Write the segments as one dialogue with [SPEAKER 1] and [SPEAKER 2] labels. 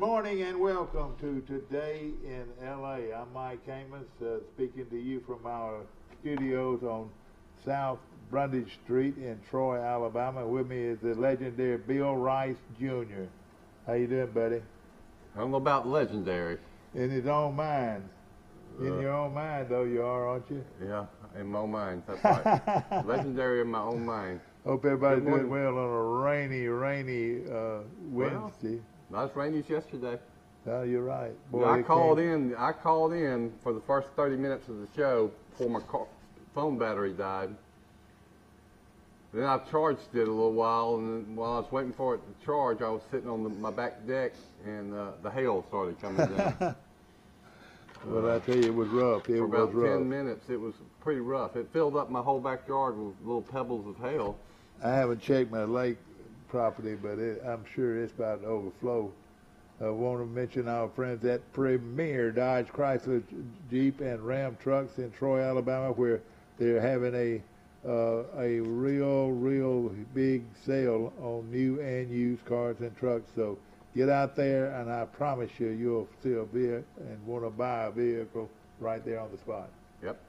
[SPEAKER 1] morning and welcome to Today in LA. I'm Mike Amos, speaking to you from our studios on South Brundage Street in Troy, Alabama. With me is the legendary Bill Rice Jr. How you doing, buddy?
[SPEAKER 2] I don't know about legendary.
[SPEAKER 1] In his own mind. In your own mind, though, you are, aren't you?
[SPEAKER 2] Yeah, in my own mind. That's right. Legendary in my own mind.
[SPEAKER 1] Hope everybody's doing well on a rainy Wednesday.
[SPEAKER 2] Not as rainy as yesterday.
[SPEAKER 1] No, you're right. Boy,
[SPEAKER 2] I called in for the first 30 minutes of the show before my phone battery died. Then I charged it a little while, and while I was waiting for it to charge, I was sitting on my back deck, and the hail started coming down.
[SPEAKER 1] Well, I tell you, it was rough.
[SPEAKER 2] For about 10 minutes, it was pretty rough. It filled up my whole backyard with little pebbles of hail.
[SPEAKER 1] I haven't checked my lake property, but I'm sure it's about to overflow. I want to mention our friends at Premier Dodge Chrysler Jeep and Ram Trucks in Troy, Alabama, where they're having a real big sale on new and used cars and trucks. So get out there, and I promise you'll see a vehicle and want to buy a vehicle right there on the spot.
[SPEAKER 2] Yep.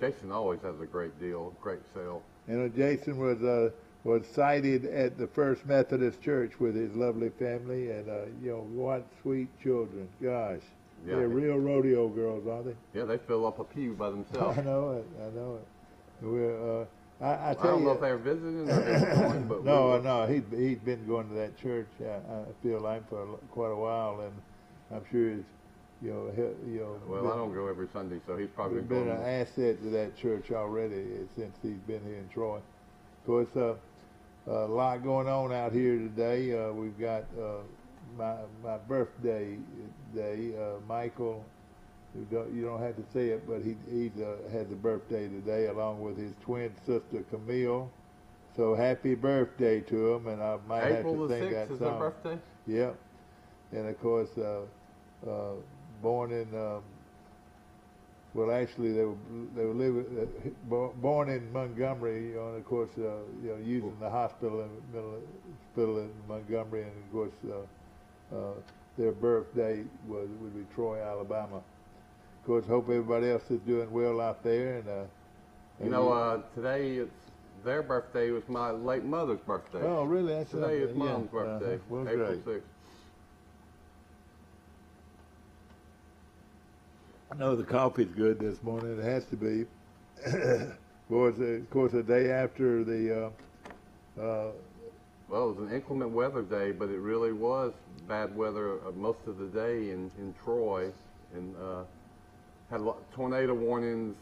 [SPEAKER 2] Jason always has a great deal, great sale.
[SPEAKER 1] You know, Jason was sighted at the First Methodist Church with his lovely family, and what sweet children. Gosh, yeah, they're real rodeo girls, aren't they?
[SPEAKER 2] Yeah, they fill up a pew by themselves.
[SPEAKER 1] I know it. We're,
[SPEAKER 2] I don't know if they're visiting or they're going, but
[SPEAKER 1] no, he'd been going to that church. I feel like for quite a while, and I'm sure it's
[SPEAKER 2] Well, I don't go every Sunday, so he's probably
[SPEAKER 1] been an asset to that church already since he's been here in Troy. Of course, a lot going on out here today. We've got my birthday day. Michael, you don't have to say it, but he has a birthday today, along with his twin sister Camille. So happy birthday to him, and I might
[SPEAKER 2] April
[SPEAKER 1] have to sing that
[SPEAKER 2] song. April the 6th is their birthday?
[SPEAKER 1] Yep. And of course, born in actually they were living born in Montgomery, and of course using the hospital in Montgomery, and of course their birthday would be Troy, Alabama. Of course, hope everybody else is doing well out there. And
[SPEAKER 2] today their birthday was my late mother's birthday.
[SPEAKER 1] Oh, really?
[SPEAKER 2] That's today is Mom's birthday,
[SPEAKER 1] well,
[SPEAKER 2] April
[SPEAKER 1] great.
[SPEAKER 2] 6th.
[SPEAKER 1] I know the coffee's good this morning. It has to be. Of course, the day after the.
[SPEAKER 2] Well, it was an inclement weather day, but it really was bad weather most of the day in Troy, and had tornado warnings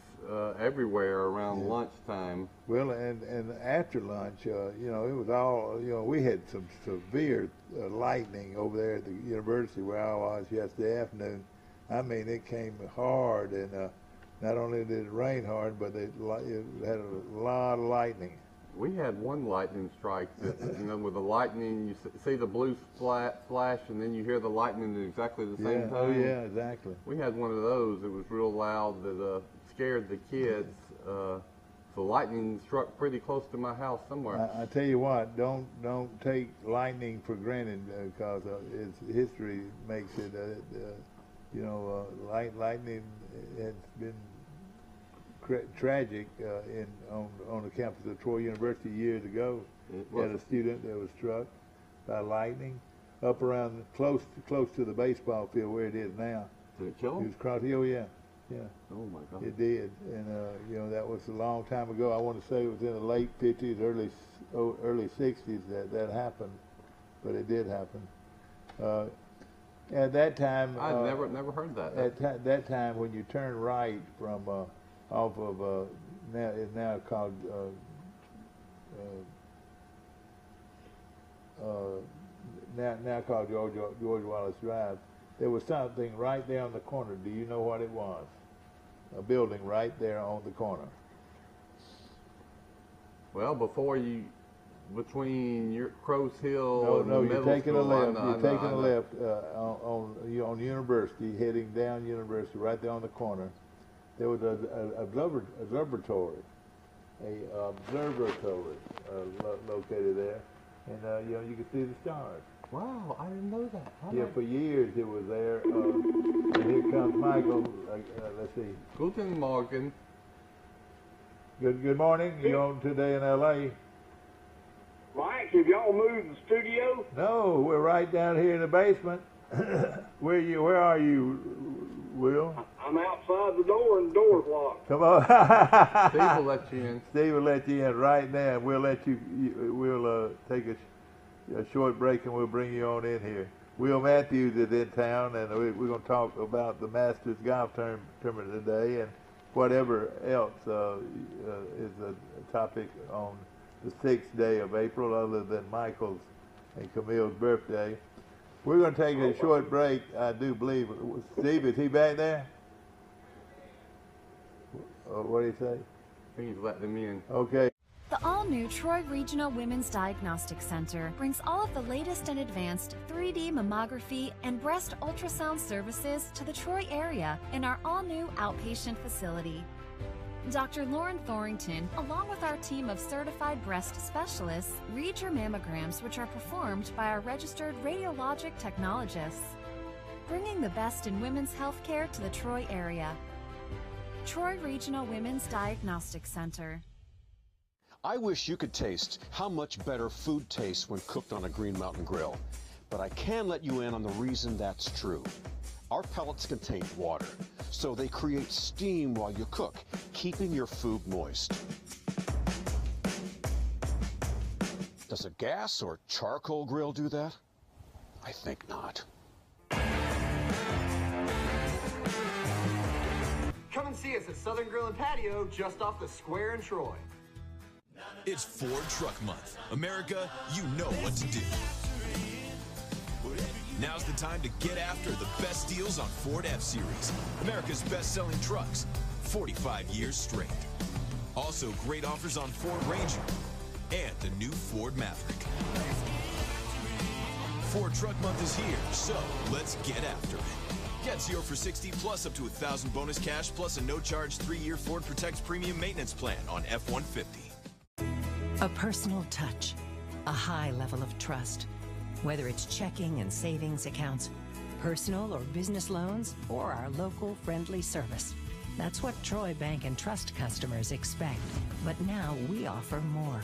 [SPEAKER 2] everywhere around lunchtime.
[SPEAKER 1] Well, and after lunch, it was all, we had some severe lightning over there at the university where I was yesterday afternoon. I mean, it came hard, and not only did it rain hard, but it had a lot of lightning.
[SPEAKER 2] We had one lightning strike that, with the lightning, you see the blue flash, and then you hear the lightning at exactly the same time.
[SPEAKER 1] Oh, yeah, exactly.
[SPEAKER 2] We had one of those. It was real loud that scared the kids. The lightning struck pretty close to my house somewhere.
[SPEAKER 1] I tell you what, don't take lightning for granted, because its history makes it. Lightning has been tragic on the campus of Troy University years ago. We had a student that was struck by lightning up around close to the baseball field where it is now.
[SPEAKER 2] Did it kill him?
[SPEAKER 1] He was crossing. Oh yeah.
[SPEAKER 2] Oh my God.
[SPEAKER 1] It did, and that was a long time ago. I want to say it was in the late 50s, early 60s that happened, but it did happen. At that time,
[SPEAKER 2] I'd never heard that.
[SPEAKER 1] At that time, when you turn right from off of now called now called George Wallace Drive, there was something right there on the corner. Do you know what it was? A building right there on the corner.
[SPEAKER 2] Well, between your Crow's Hill and
[SPEAKER 1] no,
[SPEAKER 2] the
[SPEAKER 1] you're
[SPEAKER 2] middle
[SPEAKER 1] taking
[SPEAKER 2] school,
[SPEAKER 1] a left. You're taking a left on University, heading down University, right there on the corner. There was a observatory located there, and you can see the stars.
[SPEAKER 2] Wow, I didn't know that.
[SPEAKER 1] Yeah, for years it was there. And here comes Michael. Let's see.
[SPEAKER 2] Guten Morgen.
[SPEAKER 1] Good morning. You on today in L.A.?
[SPEAKER 3] Mike, have y'all moved the studio?
[SPEAKER 1] No, we're right down here in the basement. Where are you, Will?
[SPEAKER 3] I'm outside the door and the door's locked.
[SPEAKER 1] Come on.
[SPEAKER 2] Steve will let you in.
[SPEAKER 1] Steve will let you in right now. We'll let you. We'll take a short break and we'll bring you on in here. Will Matthews is in town, and we're going to talk about the Masters golf tournament today and whatever else is a topic on the 6th day of April, other than Michael's and Camille's birthday. We're going to take a short break, I do believe. Steve, is he back there? What did he say?
[SPEAKER 2] I think he's letting them in.
[SPEAKER 1] Okay.
[SPEAKER 4] The all-new Troy Regional Women's Diagnostic Center brings all of the latest and advanced 3D mammography and breast ultrasound services to the Troy area in our all-new outpatient facility. Dr. Lauren Thorington, along with our team of certified breast specialists, read your mammograms, which are performed by our registered radiologic technologists, bringing the best in women's health care to the Troy area. Troy Regional Women's Diagnostic Center.
[SPEAKER 5] I wish you could taste how much better food tastes when cooked on a Green Mountain grill, but I can let you in on the reason that's true. Our pellets contain water, so they create steam while you cook, keeping your food moist. Does a gas or charcoal grill do that? I think not.
[SPEAKER 6] Come and see us at Southern Grill and Patio, just off the square in Troy.
[SPEAKER 7] It's Ford Truck Month. America, you know what to do. Now's the time to get after the best deals on Ford F-Series, America's best-selling trucks, 45 years straight. Also, great offers on Ford Ranger and the new Ford Maverick. Ford Truck Month is here, so let's get after it. Get 0 for 60 plus up to $1,000 bonus cash plus a no-charge 3-year Ford Protects premium maintenance plan on F-150.
[SPEAKER 8] A personal touch, a high level of trust. Whether it's checking and savings accounts, personal or business loans, or our local friendly service. That's what Troy Bank and Trust customers expect. But now we offer more.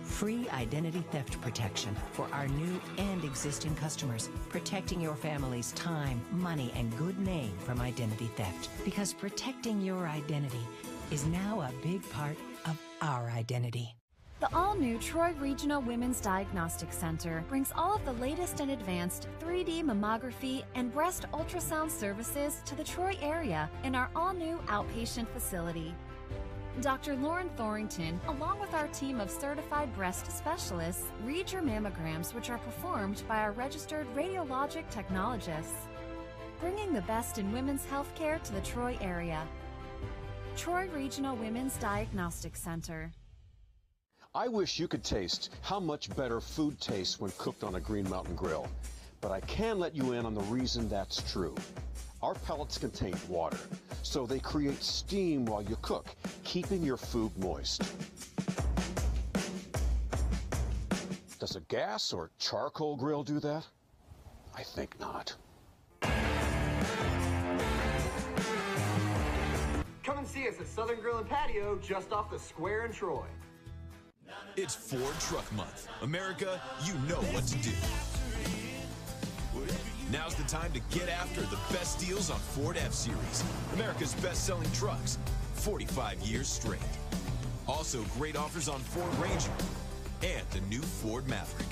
[SPEAKER 8] Free identity theft protection for our new and existing customers, protecting your family's time, money, and good name from identity theft. Because protecting your identity is now a big part of our identity.
[SPEAKER 4] The all-new Troy Regional Women's Diagnostic Center brings all of the latest and advanced 3D mammography and breast ultrasound services to the Troy area in our all-new outpatient facility. Dr. Lauren Thorington, along with our team of certified breast specialists, read your mammograms, which are performed by our registered radiologic technologists, bringing the best in women's health care to the Troy area. Troy Regional Women's Diagnostic Center.
[SPEAKER 5] I wish you could taste how much better food tastes when cooked on a Green Mountain grill, but I can let you in on the reason that's true. Our pellets contain water, so they create steam while you cook, keeping your food moist. Does a gas or charcoal grill do that? I think not.
[SPEAKER 6] Come and see us at Southern Grill and Patio, just off the square in Troy.
[SPEAKER 7] It's Ford Truck Month. America, you know what to do. Now's the time to get after the best deals on Ford F-Series, America's best-selling trucks, 45 years straight. Also, great offers on Ford Ranger and the new Ford Maverick.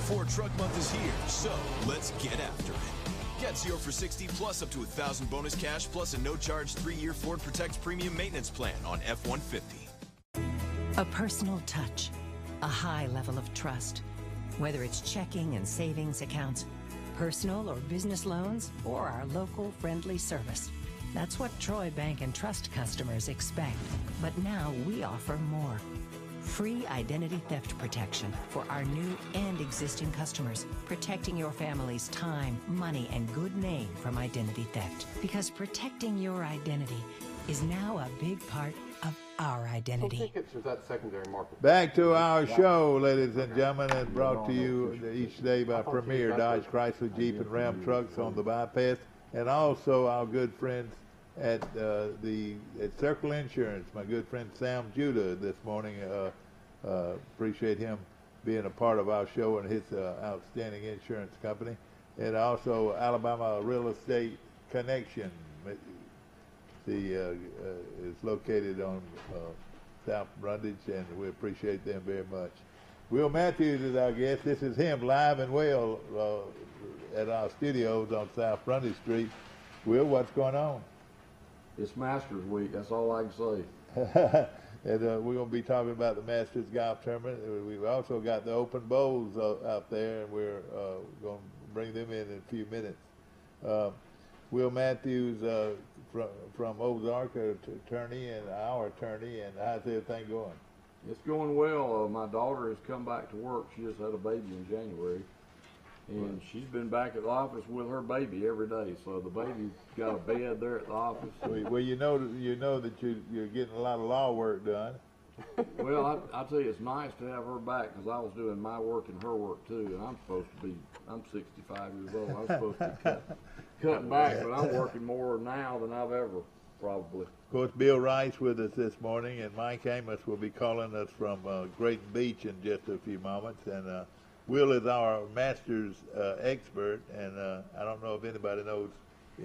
[SPEAKER 7] Ford Truck Month is here, so let's get after it. Get 0 for 60 plus up to $1,000 bonus cash plus a no-charge 3-year Ford Protects premium maintenance plan on F-150.
[SPEAKER 8] A personal touch, a high level of trust. Whether it's checking and savings accounts, personal or business loans, or our local friendly service. That's what Troy Bank and Trust customers expect. But now we offer more. Free identity theft protection for our new and existing customers, protecting your family's time, money, and good name from identity theft. Because protecting your identity is now a big part of our
[SPEAKER 2] So
[SPEAKER 8] identity.
[SPEAKER 2] tickets is that secondary market.
[SPEAKER 1] Back to our show, ladies and gentlemen, and brought to you each day by Premier Dodge, Chrysler, Jeep, and Ram trucks on the bypass, and also our good friends at Circle Insurance. My good friend Sam Judah this morning. Appreciate him being a part of our show and his outstanding insurance company, and also Alabama Real Estate Connection. Is located on South Brundage, and we appreciate them very much. Will Matthews is our guest. This is him live and well at our studios on South Brundage Street. Will, what's going on?
[SPEAKER 9] It's Masters Week. That's all I can say.
[SPEAKER 1] And we're going to be talking about the Masters Golf Tournament. We've also got the Open Bowls out there, and we're going to bring them in a few minutes. Will Matthews from Ozark, attorney and our attorney, and how's everything going?
[SPEAKER 9] It's going well. My daughter has come back to work. She just had a baby in January, and she's been back at the office with her baby every day. So the baby's got a bed there at the office.
[SPEAKER 1] Well, you know that you're getting a lot of law work done.
[SPEAKER 9] Well, I tell you, it's nice to have her back because I was doing my work and her work too, and I'm 65 years old. I'm supposed to be cutting back, but I'm working more now than I've ever, probably.
[SPEAKER 1] Of course, Bill Rice with us this morning, and Mike Amos will be calling us from Great Beach in just a few moments. And Will is our Masters expert, and I don't know if anybody knows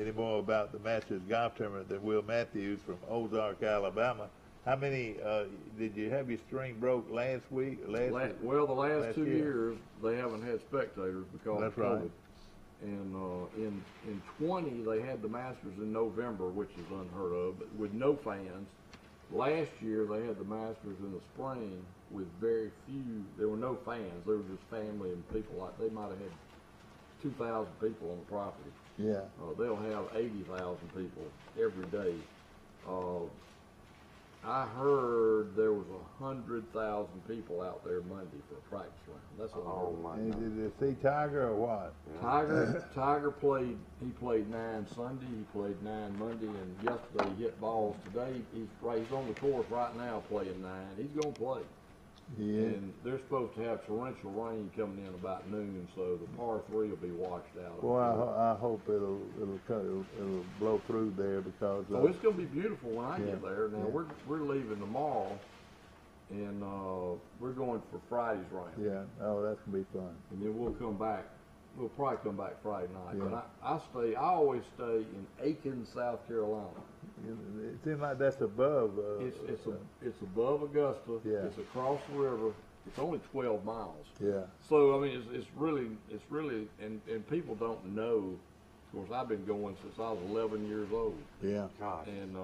[SPEAKER 1] any more about the Masters Golf Tournament than Will Matthews from Ozark, Alabama. How many did you have your string broke last week?
[SPEAKER 9] Well, the last 2 years they haven't had spectators because
[SPEAKER 1] that's
[SPEAKER 9] of COVID.
[SPEAKER 1] Right.
[SPEAKER 9] And in 20 they had the Masters in November, which is unheard of, but with no fans. Last year they had the Masters in the spring with very few. There were no fans. There were just family and people. Like they might have had 2,000 people on the property.
[SPEAKER 1] Yeah.
[SPEAKER 9] They'll have 80,000 people every day. I heard there was 100,000 people out there Monday for a practice round. That's all.
[SPEAKER 2] Oh my
[SPEAKER 1] Did
[SPEAKER 2] God.
[SPEAKER 1] you see Tiger or what?
[SPEAKER 9] Tiger played. He played 9 Sunday. He played 9 Monday, and yesterday he hit balls. Today he's on the course right now playing 9. He's gonna play.
[SPEAKER 1] Yeah.
[SPEAKER 9] And they're supposed to have torrential rain coming in about noon, so the par 3 will be washed out.
[SPEAKER 1] Boy, I hope it'll blow through there because.
[SPEAKER 9] Oh, it's gonna be beautiful when I get there. Now we're leaving tomorrow, and we're going for Friday's round.
[SPEAKER 1] Yeah. Oh, that's gonna be fun.
[SPEAKER 9] And then we'll come back. We'll probably come back Friday night.
[SPEAKER 1] Yeah.
[SPEAKER 9] But I always stay in Aiken, South Carolina.
[SPEAKER 1] It seems like that's above.
[SPEAKER 9] It's above Augusta.
[SPEAKER 1] Yeah.
[SPEAKER 9] It's across the river. It's only 12 miles.
[SPEAKER 1] Yeah.
[SPEAKER 9] So I mean, it's really, and people don't know. Of course, I've been going since I was 11 years old.
[SPEAKER 1] Yeah.
[SPEAKER 2] Gosh.
[SPEAKER 9] And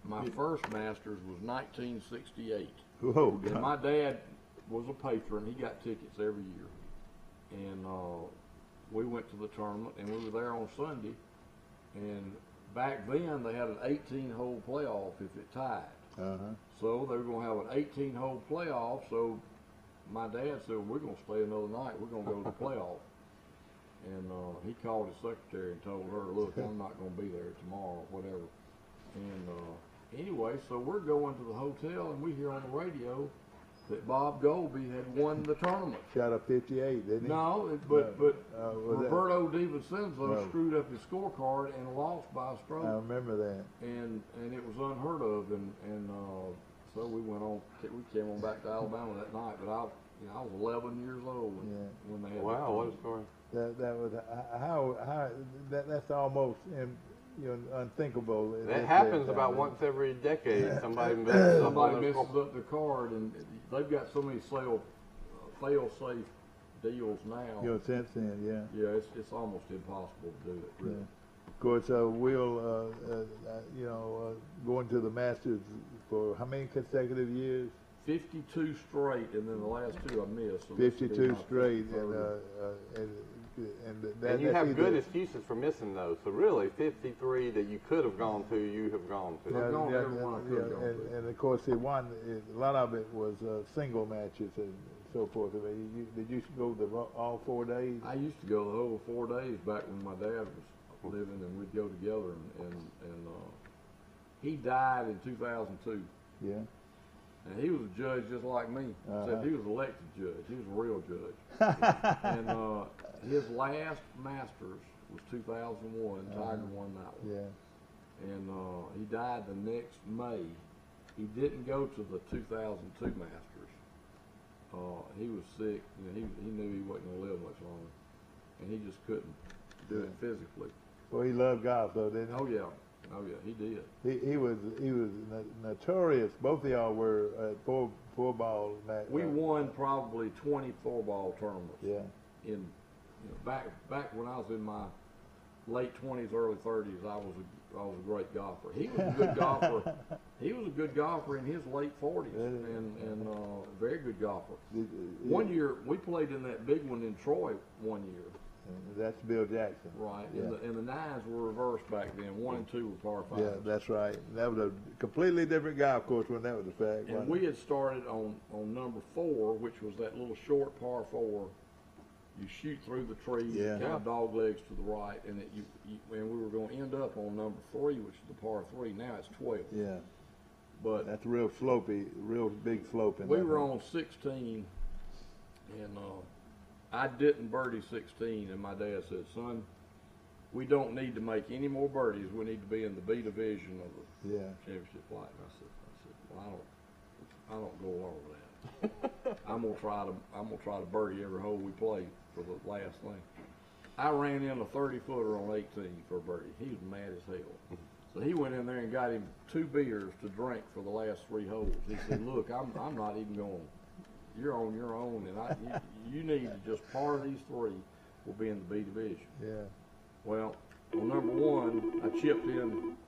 [SPEAKER 9] my first Masters was 1968.
[SPEAKER 1] Whoa.
[SPEAKER 9] And my dad was a patron. He got tickets every year. And we went to the tournament, and we were there on Sunday. And back then, they had an 18-hole playoff if it tied. So they were going to have an 18-hole playoff. So my dad said, we're going to stay another night. We're going to go to the playoff. And he called his secretary and told her, look, I'm not going to be there tomorrow, whatever. And anyway, so we're going to the hotel, and we hear on the radio that Bob Golby had won the tournament.
[SPEAKER 1] Shot up 58, didn't he?
[SPEAKER 9] No, but Roberto DiVincenzo screwed up his scorecard and lost by a stroke.
[SPEAKER 1] I remember that.
[SPEAKER 9] And it was unheard of, and so we went on. We came on back to Alabama that night. But I was 11 years old when they had.
[SPEAKER 2] Wow, what a story.
[SPEAKER 1] That was how that's almost unthinkable.
[SPEAKER 2] That happens about once every decade. Somebody messes up
[SPEAKER 9] the card, and they've got so many fail-safe deals now.
[SPEAKER 1] Since then,
[SPEAKER 9] yeah, it's almost impossible to do it. Really.
[SPEAKER 1] Yeah. Of course, we'll going to the Masters for how many consecutive years?
[SPEAKER 9] 52 straight, and then the last 2 I missed. So
[SPEAKER 1] 52 straight,
[SPEAKER 2] and you have good excuses for missing those. So really, 53 that you could have gone to, you have gone to.
[SPEAKER 9] I've gone to every one I could have gone to.
[SPEAKER 1] And of course, a lot of it was single matches and so forth. I mean, did you go all 4 days?
[SPEAKER 9] I used to go the whole 4 days back when my dad was living, and we'd go together. And he died in 2002.
[SPEAKER 1] Yeah.
[SPEAKER 9] And he was a judge just like me, except he was an elected judge. He was a real judge. And his last Masters was 2001. Tiger won that one.
[SPEAKER 1] Yeah.
[SPEAKER 9] And he died the next May. He didn't go to the 2002 Masters. He was sick. You know, he knew he wasn't going to live much longer, and he just couldn't do it physically.
[SPEAKER 1] Well, he loved golf though, didn't he?
[SPEAKER 9] Oh yeah, he did.
[SPEAKER 1] He was notorious. Both of y'all were at four ball match.
[SPEAKER 9] We won probably 20 four-ball tournaments.
[SPEAKER 1] Yeah.
[SPEAKER 9] Back when I was in my late 20s, early 30s, I was a great golfer. He was a good golfer. He was a good golfer in his late 40s, and very good golfer. One year we played in that big one in Troy one year.
[SPEAKER 1] That's Bill Jackson.
[SPEAKER 9] Right.
[SPEAKER 1] Yeah.
[SPEAKER 9] And the nines were reversed back then. 1 and 2 were par 5s.
[SPEAKER 1] Yeah, that's right. That was a completely different golf course when that was a fact.
[SPEAKER 9] And we had started on number 4, which was that little short par 4. You shoot through the trees, kind of dog legs to the right, and and we were going to end up on number 3, which is the par 3. Now it's 12.
[SPEAKER 1] Yeah.
[SPEAKER 9] But
[SPEAKER 1] that's real slopey, real big slope.
[SPEAKER 9] We were on 16, and I didn't birdie 16, and my dad said, "Son, we don't need to make any more birdies. We need to be in the B division of the championship flight." And I said, "Well, I don't go along with that. I'm gonna try to birdie every hole we play for the last thing." I ran in a 30-footer on 18 for a birdie. He was mad as hell. So he went in there and got him 2 beers to drink for the last 3 holes. He said, "Look, I'm not even going. You're on your own, and you need to just par these 3. We'll be in the B division."
[SPEAKER 1] Yeah.
[SPEAKER 9] Well, on number 1, I chipped in.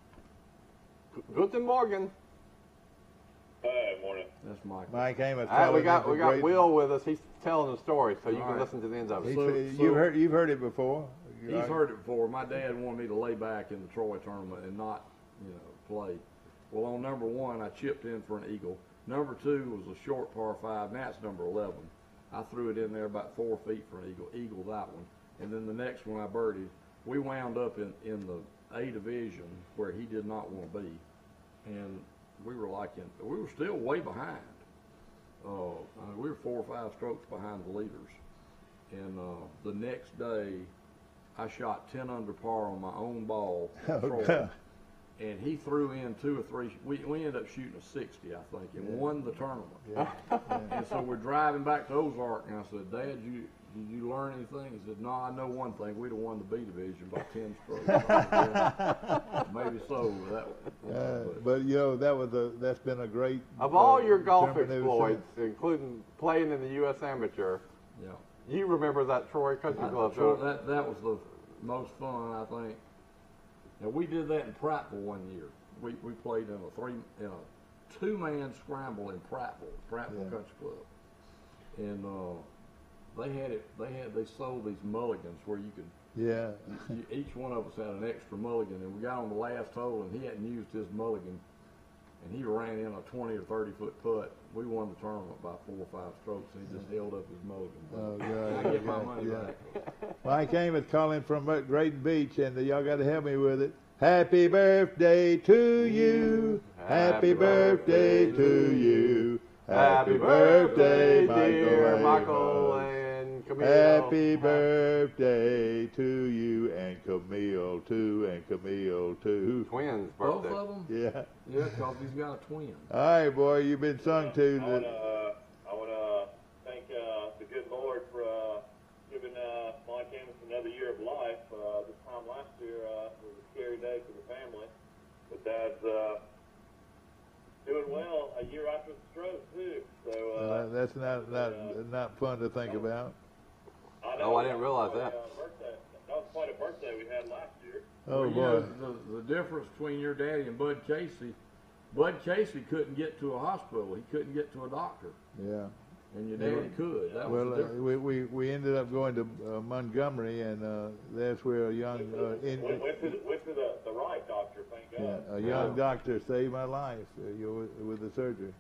[SPEAKER 2] Guten Morgen.
[SPEAKER 3] Hey, morning.
[SPEAKER 9] That's Mike.
[SPEAKER 1] Mike Amos.
[SPEAKER 2] We got Will with us. He's telling the story, so you can listen to the end of it.
[SPEAKER 1] You've heard it before.
[SPEAKER 9] He's heard it before. My dad wanted me to lay back in the Troy tournament and not, play. Well, on number 1, I chipped in for an eagle. Number 2 was a short par 5, and that's number 11. I threw it in there about 4 feet for an eagle that one. And then the next one I birdied. We wound up in the A division where he did not want to be. And we were we were still way behind. We were 4 or 5 strokes behind the leaders. And the next day, I shot 10 under par on my own ball. And he threw in 2 or 3. We ended up shooting a 60, I think, and won the tournament. Yeah. And so we're driving back to Ozark, and I said, "Dad, did you learn anything?" He said, "No, I know one thing. We'd have won the B division by 10 strokes." Maybe so.
[SPEAKER 1] But that's been a great.
[SPEAKER 2] Of all your golf exploits, including playing in the U.S. Amateur, you remember that Troy Country Club?
[SPEAKER 9] That was the most fun, I think. Now we did that in Prattville one year. We played in a 2-man scramble in Prattville Country Club, and they sold these mulligans where you could. Yeah. Each one of us had an extra mulligan, and we got on the last hole, and he hadn't used his mulligan, and he ran in a 20 or 30-foot putt. We won the tournament by 4 or 5 strokes, and he just held up his mulligan.
[SPEAKER 1] Oh, God.
[SPEAKER 9] I get my money back.
[SPEAKER 1] Mike Amos calling from Drayton Beach, and y'all got to help me with it. Happy birthday to you. Happy birthday to you. Happy birthday, dear Michael and Camille. Happy birthday to you and Camille too, and Camille too.
[SPEAKER 2] Twins' birthday.
[SPEAKER 9] Both of them?
[SPEAKER 1] Yeah.
[SPEAKER 9] Yeah, because he's got a twin.
[SPEAKER 1] All right, boy, you've been sung to.
[SPEAKER 3] I want to thank the good Lord for giving Mike Amos another year of life. This time last year was a scary day for the family, but Dad's doing well a year after the stroke too. So
[SPEAKER 1] that's not fun to think about.
[SPEAKER 3] I didn't realize that. That was quite a birthday we had last year.
[SPEAKER 1] Oh,
[SPEAKER 9] well,
[SPEAKER 1] boy.
[SPEAKER 9] The difference between your daddy and Bud Casey couldn't get to a hospital. He couldn't get to a doctor.
[SPEAKER 1] Yeah.
[SPEAKER 9] And your daddy could. That was the difference.
[SPEAKER 1] We ended up going to Montgomery, and that's where a young
[SPEAKER 3] went to the right doctor, thank God.
[SPEAKER 1] Yeah, a young doctor saved my life with the surgery.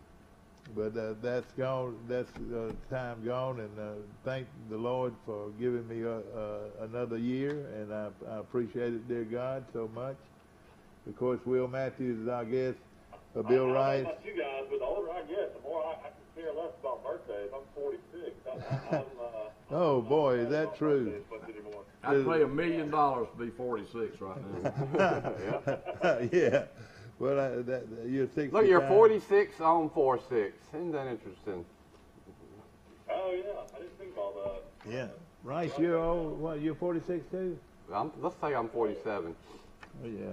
[SPEAKER 1] But that's gone. That's time gone, and thank the Lord for giving me another year, and I appreciate it, dear God, so much. Of course, Will Matthews is our guest. Bill
[SPEAKER 3] I don't
[SPEAKER 1] Rice.
[SPEAKER 3] know about you guys, but the older I get, the more I can care less about birthdays. I'm 46.
[SPEAKER 1] Oh boy, is that true?
[SPEAKER 3] Birthdays much anymore.
[SPEAKER 9] I'd pay $1 million to be 46 right now.
[SPEAKER 1] Yeah. Well, you're 60.
[SPEAKER 2] Look, you're 46 on 46. Isn't that interesting?
[SPEAKER 3] Oh yeah, I didn't think about that.
[SPEAKER 1] Yeah. Rice, you're old. What? You're 46 too?
[SPEAKER 2] Let's say I'm 47.
[SPEAKER 1] Oh yeah.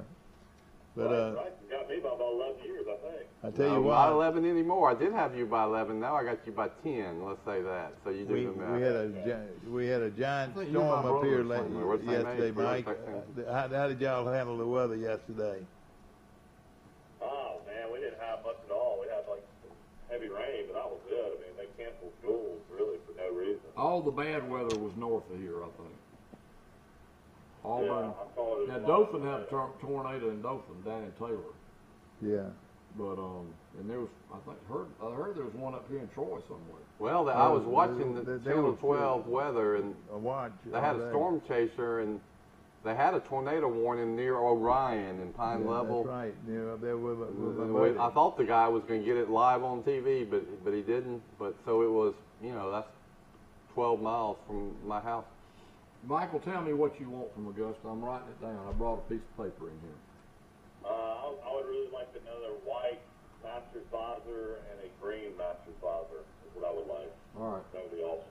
[SPEAKER 1] But
[SPEAKER 3] Rice has got me by about 11 years, I think.
[SPEAKER 1] I tell you
[SPEAKER 2] Not
[SPEAKER 1] what.
[SPEAKER 2] 11 anymore. I did have you by 11. Now I got you by 10. Let's say that. So you do the math.
[SPEAKER 1] We had a giant
[SPEAKER 9] I think you and my
[SPEAKER 1] storm up here
[SPEAKER 9] brother are somewhere.
[SPEAKER 2] We're the same
[SPEAKER 1] yesterday,
[SPEAKER 2] age. We're
[SPEAKER 1] Mike.
[SPEAKER 2] like that
[SPEAKER 1] How did y'all handle the weather yesterday?
[SPEAKER 3] Oh man, we didn't have much at all. We had like some heavy rain, but that was good. I mean, they canceled schools really for no reason.
[SPEAKER 9] All the bad weather was north of here, I think. Auburn.
[SPEAKER 3] Yeah, I saw it.
[SPEAKER 9] Now, Dothan had a tornado in Dothan down in Taylor.
[SPEAKER 1] Yeah.
[SPEAKER 9] But, and there was, I heard there was one up here in Troy somewhere.
[SPEAKER 2] Well, I was watching the
[SPEAKER 1] they
[SPEAKER 2] Channel
[SPEAKER 1] were
[SPEAKER 2] 12 weather, and
[SPEAKER 1] A watch.
[SPEAKER 2] they had
[SPEAKER 1] all
[SPEAKER 2] a
[SPEAKER 1] day.
[SPEAKER 2] storm chaser, and they had a tornado warning near Orion in Pine
[SPEAKER 1] Yeah,
[SPEAKER 2] Level.
[SPEAKER 1] That's right. You know, there with
[SPEAKER 2] And
[SPEAKER 1] my buddy.
[SPEAKER 2] I thought the guy was going to get it live on TV, but he didn't. But so it was, that's 12 miles from my house.
[SPEAKER 9] Michael, tell me what you want from Augusta. I'm writing it down. I brought a piece of paper in here.
[SPEAKER 3] I would really like another white master's visor and a green master's visor is what I would like.
[SPEAKER 9] All right.
[SPEAKER 3] That would be awesome.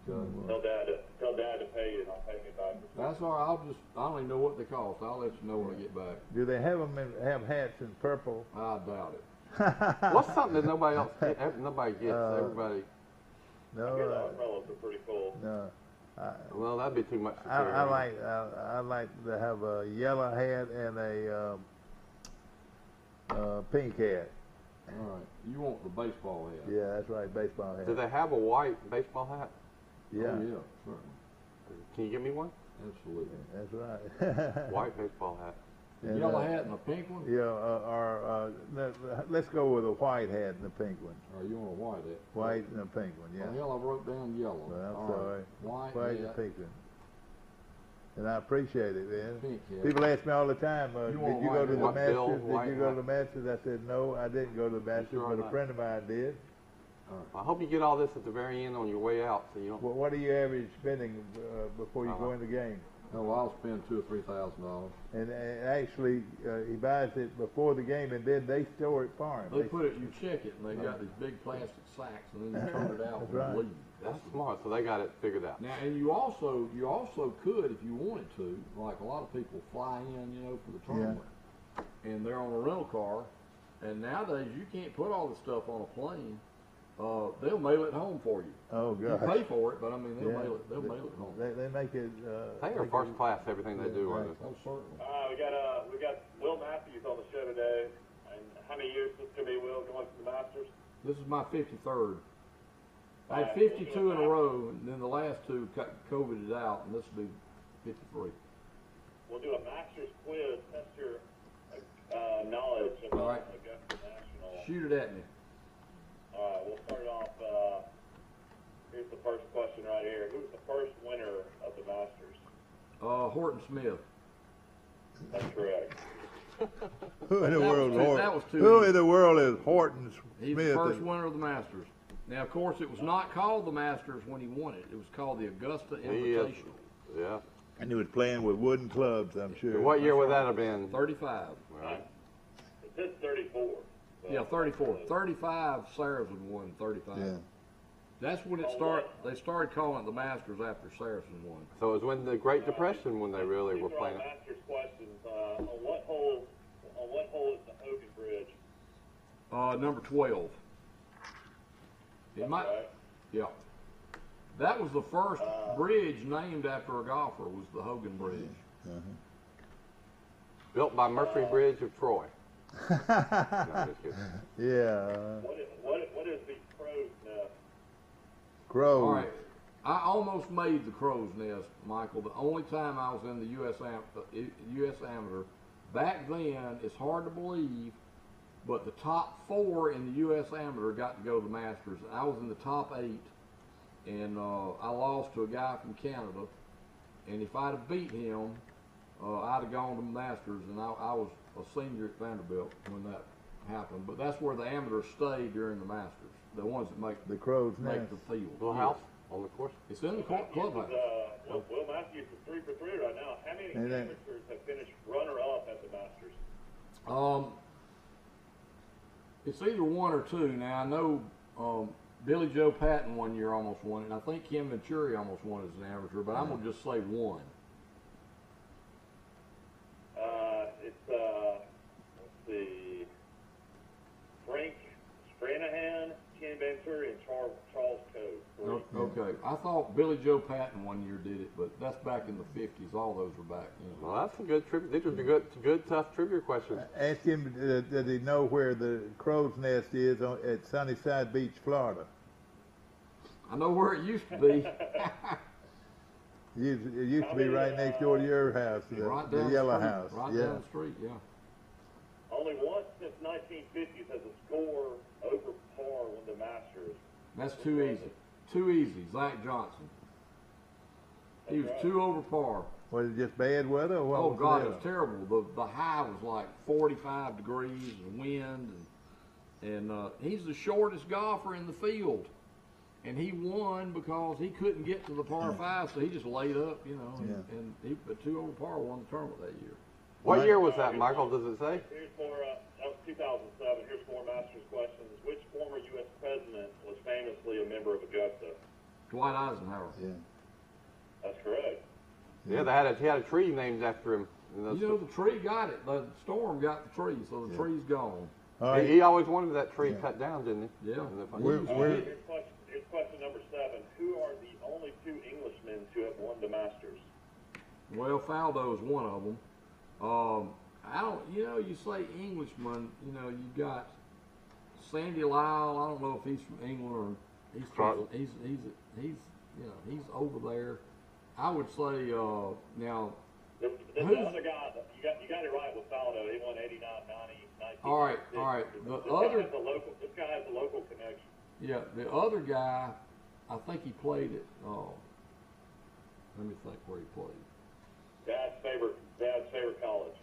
[SPEAKER 9] Okay.
[SPEAKER 3] Tell Dad to pay you, and I'll pay you back.
[SPEAKER 9] That's all right. I don't even know what they cost. I'll let you know when I get back.
[SPEAKER 1] Do they have them have hats in purple?
[SPEAKER 9] I doubt it.
[SPEAKER 2] What's something that nobody else nobody gets? Everybody.
[SPEAKER 1] No.
[SPEAKER 3] I hear the umbrellas are pretty cool.
[SPEAKER 1] No.
[SPEAKER 2] Well, that'd be too much to
[SPEAKER 1] I
[SPEAKER 2] carry.
[SPEAKER 1] I like to have a yellow hat and a pink hat.
[SPEAKER 9] All right. You want the baseball hat?
[SPEAKER 1] Yeah, that's right, baseball hat.
[SPEAKER 2] Do they have a white baseball hat?
[SPEAKER 1] Yeah,
[SPEAKER 9] Oh, yeah, certainly.
[SPEAKER 2] Can you give me one?
[SPEAKER 9] Absolutely.
[SPEAKER 1] that's right.
[SPEAKER 2] White baseball hat.
[SPEAKER 9] A yellow hat and a pink one?
[SPEAKER 1] Let's go with a white hat and a pink one.
[SPEAKER 9] Or you want a white hat?
[SPEAKER 1] White and a pink one, yeah.
[SPEAKER 9] Well, I wrote down yellow.
[SPEAKER 1] Well, I'm
[SPEAKER 9] All
[SPEAKER 1] sorry.
[SPEAKER 9] right.
[SPEAKER 1] White and
[SPEAKER 9] hat,
[SPEAKER 1] pink one. And I appreciate it, man.
[SPEAKER 9] pink hat.
[SPEAKER 1] People ask me all the time, did
[SPEAKER 9] want
[SPEAKER 1] you go
[SPEAKER 9] white
[SPEAKER 1] to the
[SPEAKER 2] hat?
[SPEAKER 1] Masters?
[SPEAKER 2] Bill,
[SPEAKER 1] Did
[SPEAKER 2] white
[SPEAKER 1] you go to
[SPEAKER 2] hat.
[SPEAKER 1] the Masters? I said, no, I didn't go to the Masters,
[SPEAKER 2] sure
[SPEAKER 1] but a
[SPEAKER 2] not?
[SPEAKER 1] friend of mine did.
[SPEAKER 2] I hope you get all this at the very end on your way out, so you don't.
[SPEAKER 1] What do you average spending before you go in the game?
[SPEAKER 9] No, I'll spend $2,000 or $3,000.
[SPEAKER 1] And actually, he buys it before the game, and then they store it for him.
[SPEAKER 9] They put it, you check it, and they got these big plastic sacks, and then you turn it out
[SPEAKER 1] That's
[SPEAKER 9] and
[SPEAKER 1] right.
[SPEAKER 9] leave.
[SPEAKER 2] That's smart. So they got it figured out.
[SPEAKER 9] Now, and you also could, if you wanted to, like a lot of people fly in, for the tournament, and they're on a rental car, and nowadays you can't put all the stuff on a plane. They'll mail it home for you.
[SPEAKER 1] Oh,
[SPEAKER 9] You
[SPEAKER 1] gosh.
[SPEAKER 9] pay for it, but I mean they'll
[SPEAKER 1] Yeah.
[SPEAKER 9] mail it home.
[SPEAKER 1] They make it.
[SPEAKER 2] They are first class. Everything they do,
[SPEAKER 1] right.
[SPEAKER 2] aren't they?
[SPEAKER 9] Oh, certainly.
[SPEAKER 3] We got Will Matthews on the show today. And how many years is this gonna be, Will, going to the Masters?
[SPEAKER 9] This is my 53rd. I had
[SPEAKER 3] Alright,
[SPEAKER 9] 52 in a row, and then the last two COVIDed out, and this will be 53.
[SPEAKER 3] We'll do a Masters quiz, test your knowledge of
[SPEAKER 9] All right.
[SPEAKER 3] Augusta National.
[SPEAKER 9] Shoot it at me.
[SPEAKER 3] All right, we'll start it off. Here's the first question right here. Who's the first winner of the Masters?
[SPEAKER 9] Horton Smith.
[SPEAKER 3] That's correct.
[SPEAKER 1] Who in the world?
[SPEAKER 9] That was too
[SPEAKER 1] Who
[SPEAKER 9] easy.
[SPEAKER 1] in the world is Horton
[SPEAKER 9] He's
[SPEAKER 1] Smith?
[SPEAKER 9] the first winner of the Masters. Now, of course, it was not called the Masters when he won it. It was called the Augusta
[SPEAKER 2] He is.
[SPEAKER 9] Invitational.
[SPEAKER 2] Yeah.
[SPEAKER 1] And he was playing with wooden clubs, I'm sure.
[SPEAKER 2] What year would that have been?
[SPEAKER 9] 35.
[SPEAKER 2] Right.
[SPEAKER 3] It says 34. So
[SPEAKER 9] Yeah, 34. 35, Saracen won 35.
[SPEAKER 1] Yeah.
[SPEAKER 9] That's when it started. They started calling it the Masters after Saracen won.
[SPEAKER 2] So it was when the Great Depression when they really
[SPEAKER 3] These
[SPEAKER 2] were
[SPEAKER 3] are all
[SPEAKER 2] playing.
[SPEAKER 3] Masters questions. On what hole is the Hogan Bridge?
[SPEAKER 9] Number 12. It might.
[SPEAKER 3] Right.
[SPEAKER 9] Yeah. That was the first bridge named after a golfer. Was the Hogan Bridge.
[SPEAKER 2] Built by Murphy Bridge of Troy. No, I'm just kidding.
[SPEAKER 1] Yeah.
[SPEAKER 3] What is the crow's nest?
[SPEAKER 1] Crow.
[SPEAKER 9] All right. I almost made the crow's nest, Michael. The only time I was in the U.S. Amateur. Back then, it's hard to believe, but the top 4 in the U.S. Amateur got to go to the Masters. I was in the top 8, and I lost to a guy from Canada. And if I'd have beat him, I'd have gone to the Masters, and I was a senior at Vanderbilt when that happened, but that's where the amateurs stay during the Masters. The ones that make
[SPEAKER 1] the Crow's
[SPEAKER 9] make
[SPEAKER 1] Nest.
[SPEAKER 9] the field.
[SPEAKER 2] Little house on the course.
[SPEAKER 9] It's in the clubhouse.
[SPEAKER 3] Will Matthews is 3 for 3 right now. How many amateurs have finished runner-up at the Masters?
[SPEAKER 9] It's either one or two. Now I know Billy Joe Patton one year almost won it, and I think Kim Venturi almost won as an amateur, but I'm gonna just say one.
[SPEAKER 3] Let's see, Frank Stranahan, Ken Venturi, and Charles Code.
[SPEAKER 9] Okay, I thought Billy Joe Patton one year did it, but that's back in the 50s. All those were back. You know.
[SPEAKER 2] Well, that's a good trivia. These are good, tough trivia questions.
[SPEAKER 1] Ask him, does he know where the Crow's Nest is at Sunnyside Beach, Florida?
[SPEAKER 9] I know where it used to be.
[SPEAKER 1] It used to be right next door to your house, the yellow house.
[SPEAKER 9] Right down the street, yeah.
[SPEAKER 3] Only once since 1950s has a score over par won the Masters.
[SPEAKER 9] That's too easy. Too easy. Zach Johnson. He was 2 over par.
[SPEAKER 1] Was it just bad weather? Or what
[SPEAKER 9] Oh,
[SPEAKER 1] was
[SPEAKER 9] God, it was terrible. The high was like 45 degrees and wind. And he's the shortest golfer in the field. And he won because he couldn't get to the par 5, so he just laid up, you know. And he put 2 over par, won the tournament that year.
[SPEAKER 2] What year was that, Michael? Does it say?
[SPEAKER 3] Here's more, that was 2007. Here's more Masters questions. Which former U.S. president was famously a member of Augusta?
[SPEAKER 9] Dwight Eisenhower.
[SPEAKER 1] Yeah.
[SPEAKER 3] That's correct.
[SPEAKER 2] Yeah, he had a tree named after him.
[SPEAKER 9] You know, the tree got it. The storm got the tree, so the tree's gone.
[SPEAKER 2] He always wanted that tree cut down, didn't he?
[SPEAKER 9] Yeah.
[SPEAKER 3] Here's question number 7. Who are the only 2 Englishmen to have won the Masters?
[SPEAKER 9] Well, Faldo is one of them. You say Englishman, you know, you got Sandy Lyle. I don't know if he's from England or he's over there. I would say now.
[SPEAKER 3] The other guy, you got it right with Faldo. He won 89, 90, 19.
[SPEAKER 9] All right.
[SPEAKER 3] This guy has a local connection.
[SPEAKER 9] Yeah, the other guy, I think he played at. Let me think where he played.
[SPEAKER 3] Dad's favorite college.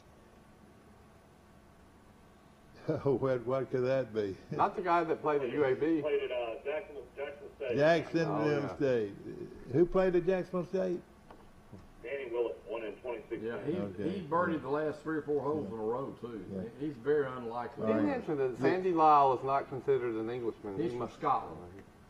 [SPEAKER 1] What could that be?
[SPEAKER 2] Not the guy that played at UAB.
[SPEAKER 3] Played at Jacksonville State.
[SPEAKER 1] Jacksonville State. Who played at Jacksonville State?
[SPEAKER 3] Danny Willett won in 2016.
[SPEAKER 9] Yeah, he birdied the last 3 or 4 holes in a row too. Yeah. He's very unlikely.
[SPEAKER 2] Didn't mention that Sandy Lyle is not considered an Englishman.
[SPEAKER 9] He's from Scotland.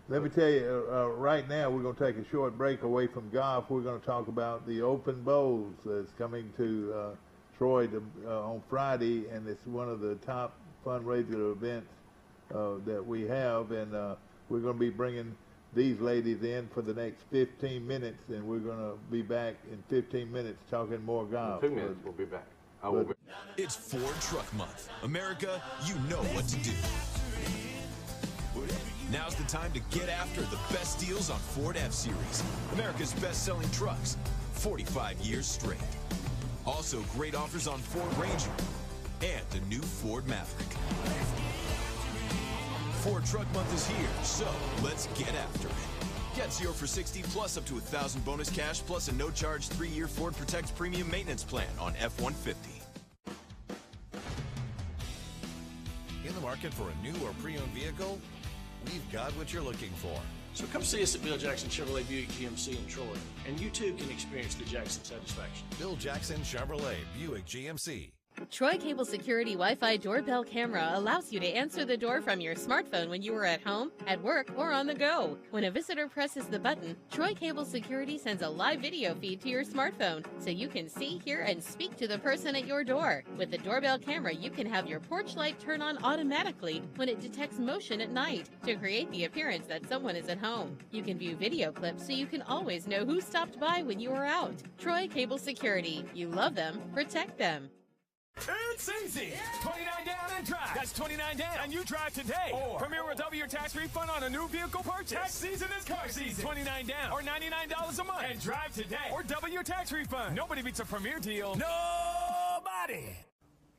[SPEAKER 1] Let me tell you, right now we're going to take a short break away from golf. We're going to talk about the Open Bowls that's coming to Troy on Friday, and it's one of the top fundraiser events that we have, and we're going to be bringing these ladies in for the next 15 minutes, and we're going to be back in 15 minutes talking more golf.
[SPEAKER 2] In 2 minutes we'll be back.
[SPEAKER 7] It's Ford Truck Month. America, you know what to do. Now's the time to get after the best deals on Ford F-Series, America's best-selling trucks, 45 years straight. Also, great offers on Ford Ranger and the new Ford Maverick. Ford Truck Month is here, so let's get after it. Get 0 for 60 plus up to $1,000 bonus cash plus a no-charge 3-year Ford Protect Premium Maintenance Plan on F-150.
[SPEAKER 10] In the market for a new or pre-owned vehicle? We've got what you're looking for.
[SPEAKER 11] So come see us at Bill Jackson Chevrolet Buick GMC in Troy, and you too can experience the Jackson satisfaction.
[SPEAKER 10] Bill Jackson Chevrolet Buick GMC.
[SPEAKER 12] Troy Cable Security Wi-Fi doorbell camera allows you to answer the door from your smartphone when you are at home, at work, or on the go. When a visitor presses the button, Troy Cable Security sends a live video feed to your smartphone so you can see, hear, and speak to the person at your door. With the doorbell camera, you can have your porch light turn on automatically when it detects motion at night to create the appearance that someone is at home. You can view video clips so you can always know who stopped by when you are out. Troy Cable Security. You love them, protect them.
[SPEAKER 13] It's easy. 29 down and drive. That's 29 down and you drive today. Or Premier will double your tax refund on a new vehicle purchase. Tax season is car season. 29 down or $99 a month and drive today. Or double your tax refund. Nobody beats a Premier deal. Nobody.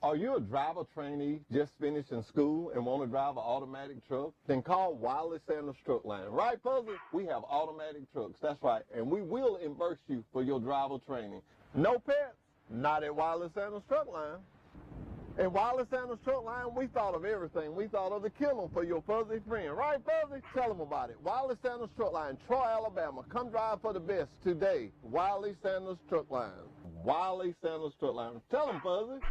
[SPEAKER 14] Are you a driver trainee just finished in school and want to drive an automatic truck? Then call Wiley Sanders Truck Line. Right, Puzzle? We have automatic trucks. That's right. And we will reimburse you for your driver training. No pets? Not at Wiley Sanders Truck Line. And Wireless Sandals Truck Line, we thought of everything. We thought of the kennel for your fuzzy friend. Right, Fuzzy? Tell them about it. Wireless Sandals Truck Line, Troy, Alabama. Come drive for the best today. Wireless Sandals Truck Line. Wireless Sandals Truck Line. Tell them, Fuzzy.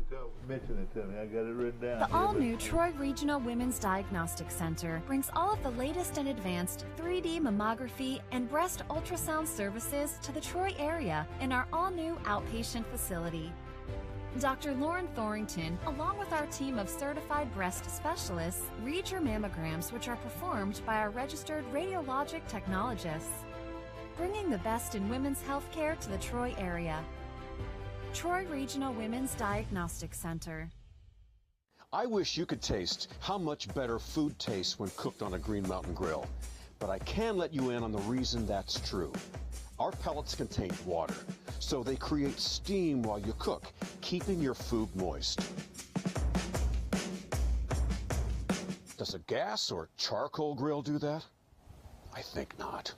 [SPEAKER 1] Mention it to me. I got it written down.
[SPEAKER 4] The all-new Troy Regional Women's Diagnostic Center brings all of the latest and advanced 3D mammography and breast ultrasound services to the Troy area in our all-new outpatient facility. Dr. Lauren Thorington, along with our team of certified breast specialists, read your mammograms, which are performed by our registered radiologic technologists, bringing the best in women's health care to the Troy area. Troy Regional Women's Diagnostic Center.
[SPEAKER 5] I wish you could taste how much better food tastes when cooked on a Green Mountain grill, but I can let you in on the reason that's true. Our pellets contain water, so they create steam while you cook, keeping your food moist. Does a gas or charcoal grill do that? I think not.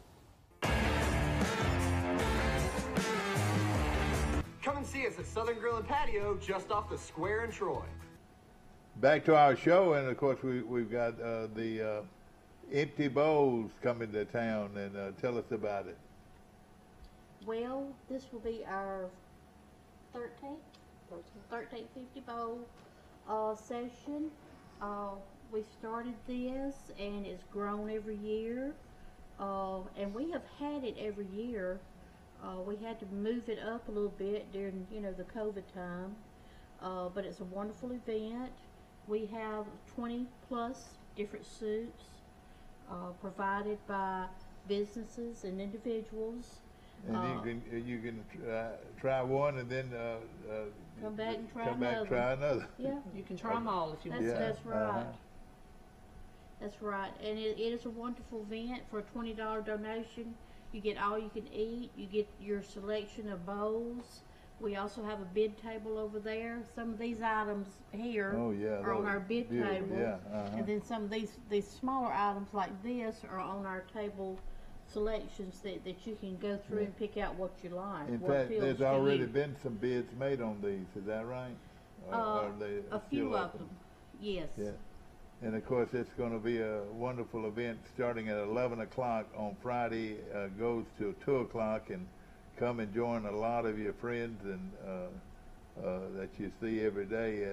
[SPEAKER 6] Come and see us at Southern Grill and Patio just off the square in Troy.
[SPEAKER 1] Back to our show, and of course we've got the Empty Bowls coming to town, and tell us about it.
[SPEAKER 15] Well, this will be our 13th 50 bowl session. We started this, and it's grown every year, and we have had it every year. We had to move it up a little bit during, the COVID time, but it's a wonderful event. We have 20 plus different soups provided by businesses and individuals.
[SPEAKER 1] And you can try one and then
[SPEAKER 15] come back and try
[SPEAKER 1] another.
[SPEAKER 15] Yeah,
[SPEAKER 16] you can try them all if you want.
[SPEAKER 15] That's right. That's right, and it is a wonderful event. For a $20 donation, you get all you can eat. You get your selection of bowls. We also have a bid table over there. Some of these items here are on our bid table, and then some of these smaller items like this are on our table selections that you can go through and pick out what you like.
[SPEAKER 1] In fact, there's already been some bids made on these. Is that right?
[SPEAKER 15] A few of them, yes.
[SPEAKER 1] Yeah. And of course, it's going to be a wonderful event starting at 11 o'clock on Friday, goes till 2 o'clock, and come and join a lot of your friends and that you see every day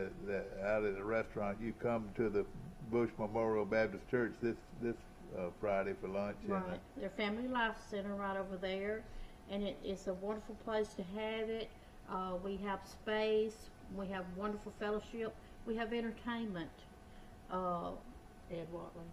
[SPEAKER 1] out at the restaurant. You come to the Bush Memorial Baptist Church this Friday for lunch.
[SPEAKER 15] Right. Their Family Life Center right over there, and it's a wonderful place to have it. We have space. We have wonderful fellowship. We have entertainment.
[SPEAKER 16] Ed Watley.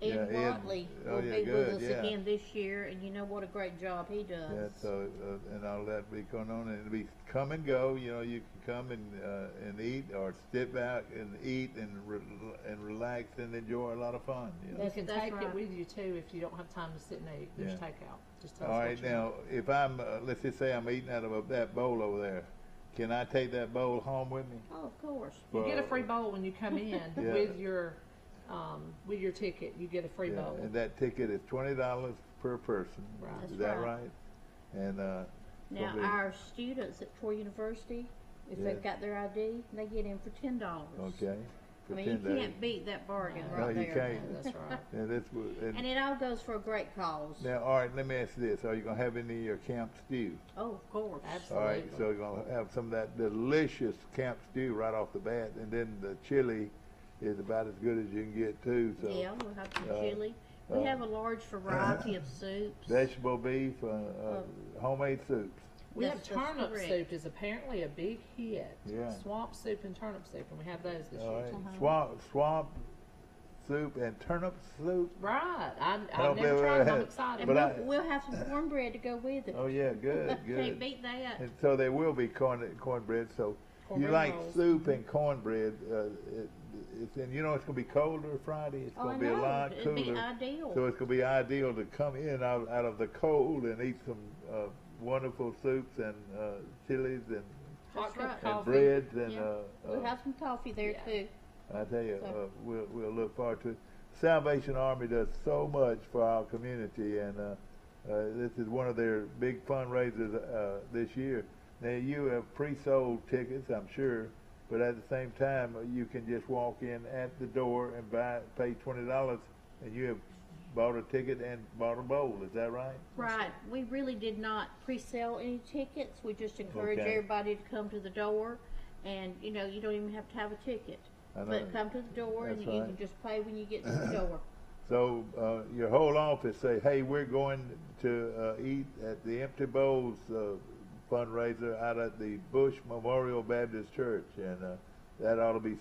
[SPEAKER 15] Ed Watley will be with us again this year, and you know what a great job he does.
[SPEAKER 1] Yeah, so and all that be going on, and it'll be come and go. You can come and eat, or sit back and eat and relax and enjoy a lot of fun.
[SPEAKER 16] You can take it with you too if you don't have time to sit and eat. There's takeout. Just tell us
[SPEAKER 1] all right, now if I'm let's just say I'm eating out of that bowl over there. Can I take that bowl home with me?
[SPEAKER 15] Oh, of course.
[SPEAKER 16] You get a free bowl when you come in with your ticket. You get a free bowl.
[SPEAKER 1] And that ticket is $20 per person.
[SPEAKER 15] Right.
[SPEAKER 1] Is that right? And
[SPEAKER 15] now our students at Troy University, if they've got their ID, they get in for $10.
[SPEAKER 1] Okay.
[SPEAKER 15] I mean, you can't beat that bargain right there.
[SPEAKER 1] No, you can't.
[SPEAKER 16] That's right.
[SPEAKER 1] And
[SPEAKER 15] it all goes for a great cause.
[SPEAKER 1] Now, all right, let me ask you this. Are you going to have any of your camp stew?
[SPEAKER 15] Oh, of course.
[SPEAKER 16] Absolutely.
[SPEAKER 1] All right, so you're going to have some of that delicious camp stew right off the bat, and then the chili is about as good as you can get, too. So,
[SPEAKER 15] yeah, we'll have some chili. We have a large variety of soups.
[SPEAKER 1] Vegetable beef, homemade soups.
[SPEAKER 16] We have turnip soup is apparently a big hit.
[SPEAKER 1] Yeah.
[SPEAKER 16] Swamp soup and turnip soup, and we have those this year.
[SPEAKER 1] Right. Swamp soup and turnip soup.
[SPEAKER 16] Right. I've never tried them. I'm excited.
[SPEAKER 15] And we'll have some cornbread to go with it.
[SPEAKER 1] Oh yeah, good.
[SPEAKER 15] Can't beat that.
[SPEAKER 1] And so there will be cornbread. So you like
[SPEAKER 16] rolls.
[SPEAKER 1] soup and cornbread. It's going to be colder Friday. It's going to be a lot cooler.
[SPEAKER 15] It'd be ideal.
[SPEAKER 1] So it's going to be ideal to come in out of the cold and eat some wonderful soups and chilies and breads and
[SPEAKER 15] we'll have some coffee there too.
[SPEAKER 1] I tell you, we'll look forward to it. Salvation Army does so much for our community, and this is one of their big fundraisers this year. Now you have pre-sold tickets, I'm sure, but at the same time, you can just walk in at the door and pay $20, and you have bought a ticket and bought a bowl. Is that right?
[SPEAKER 15] Right. We really did not pre-sell any tickets. We just encourage everybody to come to the door, and you know, you don't even have to have a ticket. But come to the door, and you can just pay when you get to the door.
[SPEAKER 1] So your whole office say, hey, we're going to eat at the Empty Bowls fundraiser out at the Bush Memorial Baptist Church, and that ought to be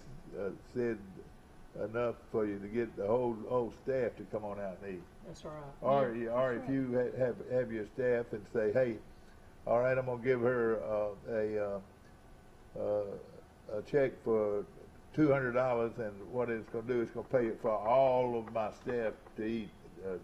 [SPEAKER 1] said enough for you to get the whole staff to come on out and eat.
[SPEAKER 16] That's right.
[SPEAKER 1] Or if you have your staff and say, hey, all right, I'm gonna give her a check for $200, and what it's going to do is going to pay it for all of my staff to eat.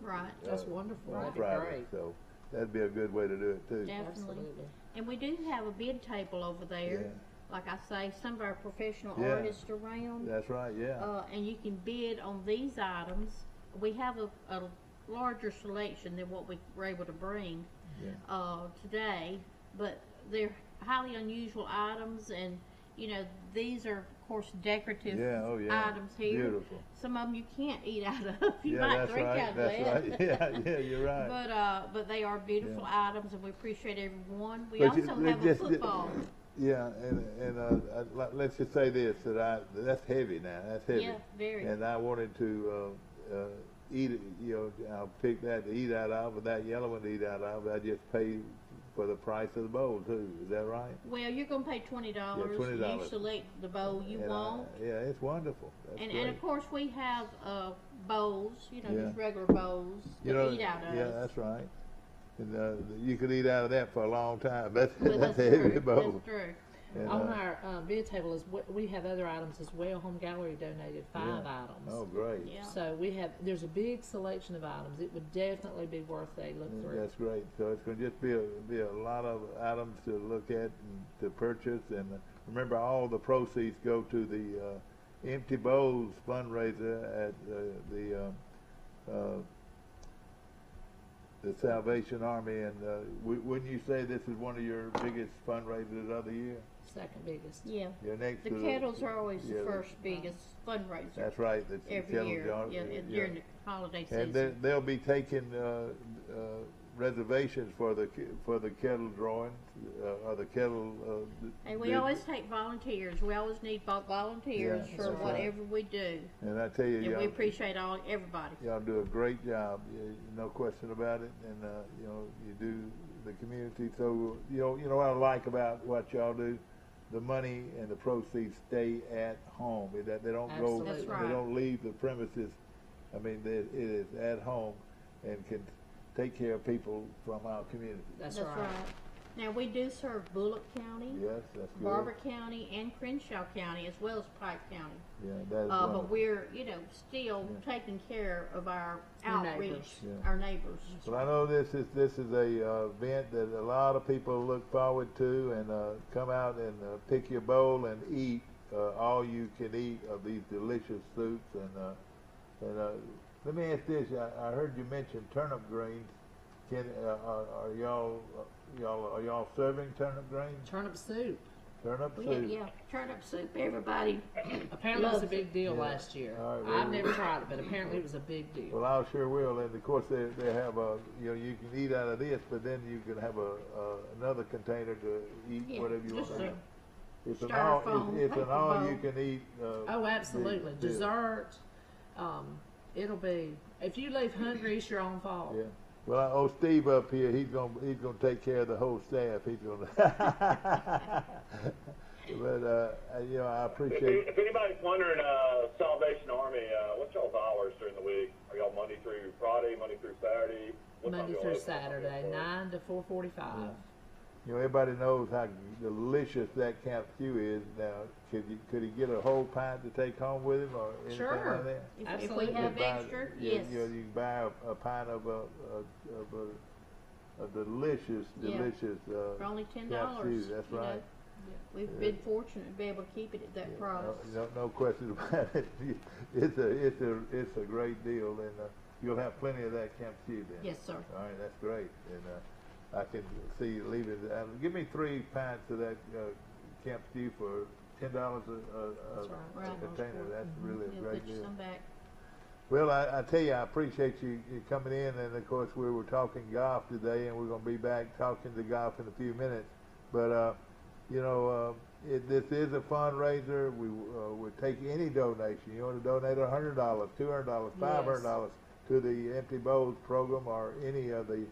[SPEAKER 15] Right.
[SPEAKER 16] That's wonderful.
[SPEAKER 1] On
[SPEAKER 16] That'd be
[SPEAKER 1] Friday.
[SPEAKER 16] great.
[SPEAKER 1] So that'd be a good way to do it too.
[SPEAKER 15] Definitely.
[SPEAKER 16] Absolutely.
[SPEAKER 15] And we do have a bid table over there.
[SPEAKER 1] Yeah.
[SPEAKER 15] Like I say, some of our professional
[SPEAKER 1] Yeah.
[SPEAKER 15] artists around.
[SPEAKER 1] That's right. Yeah.
[SPEAKER 15] And you can bid on these items. We have a larger selection than what we were able to bring today, but they're highly unusual items, and you know, these are of course decorative items here.
[SPEAKER 1] Beautiful.
[SPEAKER 15] Some of them you can't eat out of. You might
[SPEAKER 1] that's
[SPEAKER 15] drink
[SPEAKER 1] right.
[SPEAKER 15] out of
[SPEAKER 1] That's
[SPEAKER 15] that.
[SPEAKER 1] right. Yeah, you're right.
[SPEAKER 15] But they are beautiful items, and we appreciate everyone. We also have a football.
[SPEAKER 1] Yeah, and let's just say this, that's heavy now. That's heavy.
[SPEAKER 15] Yeah, very.
[SPEAKER 1] And I wanted to eat it. You know, I'll pick that to eat out of, but that yellow one to eat out of. I just pay for the price of the bowl too. Is that right?
[SPEAKER 15] Well, you're going to pay $20.
[SPEAKER 1] Yeah, $20.
[SPEAKER 15] You select the bowl you want.
[SPEAKER 1] Yeah, it's wonderful. That's
[SPEAKER 15] And of course we have bowls, you know, just regular bowls to eat out of.
[SPEAKER 1] Yeah, that's right. And you could eat out of that for a long time. That's
[SPEAKER 15] That's
[SPEAKER 1] a heavy
[SPEAKER 15] true.
[SPEAKER 1] bowl.
[SPEAKER 15] That's true.
[SPEAKER 1] And,
[SPEAKER 16] on our bid table we have other items as well. Home Gallery donated 5 items.
[SPEAKER 1] Oh, great.
[SPEAKER 15] Yeah.
[SPEAKER 16] So there's a big selection of items. It would definitely be worth a look through.
[SPEAKER 1] That's great. So it's going to just be a lot of items to look at and to purchase. And remember, all the proceeds go to the Empty Bowls fundraiser at the Salvation Army. And wouldn't you say this is one of your biggest fundraisers of the year?
[SPEAKER 16] Second biggest.
[SPEAKER 15] Yeah.
[SPEAKER 1] Your next
[SPEAKER 15] The kettles are always the first biggest fundraiser.
[SPEAKER 1] That's right.
[SPEAKER 15] Every year. During the holiday season.
[SPEAKER 1] And they'll be taking reservations for the kettle drawings or the kettle.
[SPEAKER 15] And we always take volunteers. We always need volunteers for whatever we do.
[SPEAKER 1] And I tell you,
[SPEAKER 15] and we appreciate everybody.
[SPEAKER 1] Y'all do a great job. No question about it. And you know, you do the community. So you know what I like about what y'all do. The money and the proceeds stay at home. They don't go.
[SPEAKER 15] That's right.
[SPEAKER 1] They don't leave the premises. I mean, it is at home and can take care of people from our community.
[SPEAKER 15] That's right. Now we do serve Bullock County,
[SPEAKER 1] yes, that's good.
[SPEAKER 15] Barber County, and Crenshaw County, as well as Pike County.
[SPEAKER 1] Yeah, that is
[SPEAKER 15] but we're still taking care of our outreach, our neighbors.
[SPEAKER 1] Well, I know this is a event that a lot of people look forward to, and come out and pick your bowl and eat all you can eat of these delicious soups. And let me ask this: I heard you mention turnip greens. Are y'all serving turnip greens?
[SPEAKER 16] Turnip soup.
[SPEAKER 1] Turnip soup.
[SPEAKER 15] Yeah, turnip soup. Everybody.
[SPEAKER 16] Apparently it was a big deal last year. Right, well, I've never tried it, but apparently it was a big deal.
[SPEAKER 1] Well, I sure will. And of course, they have you can eat out of this, but then you can have another container to eat whatever you want. It's an all you can eat.
[SPEAKER 16] Oh, absolutely. Dessert. It'll be, if you leave hungry, it's your own fault.
[SPEAKER 1] Yeah. Well, Steve up here, he's gonna take care of the whole staff. He's gonna. But I appreciate.
[SPEAKER 3] If anybody's wondering, Salvation Army, what's y'all's hours during the week? Are y'all Monday through Friday, Monday through Saturday?
[SPEAKER 16] Monday through Saturday, 9 to 4:45.
[SPEAKER 1] Yeah. Everybody knows how delicious that camp stew is. Now, could he get a whole pint to take home with him, or anything like that?
[SPEAKER 15] Absolutely. If we have extra, yes.
[SPEAKER 1] You can buy a pint of a delicious
[SPEAKER 15] for only $10.
[SPEAKER 1] camp stew. That's right.
[SPEAKER 15] We've been fortunate to be able to keep it at that price.
[SPEAKER 1] No question about it. It's a great deal, and you'll have plenty of that camp stew then.
[SPEAKER 15] Yes, sir.
[SPEAKER 1] All right, that's great. And I can see you leaving. Give me 3 pints of that camp stew for $10 a container. That's really a great deal.
[SPEAKER 15] Some back.
[SPEAKER 1] Well, I tell you, I appreciate you coming in, and of course we were talking golf today, and we're going to be back talking to golf in a few minutes. But you know, this is a fundraiser. We would take any donation. You want to donate $100, $200, $500 to the Empty Bowls program or any of the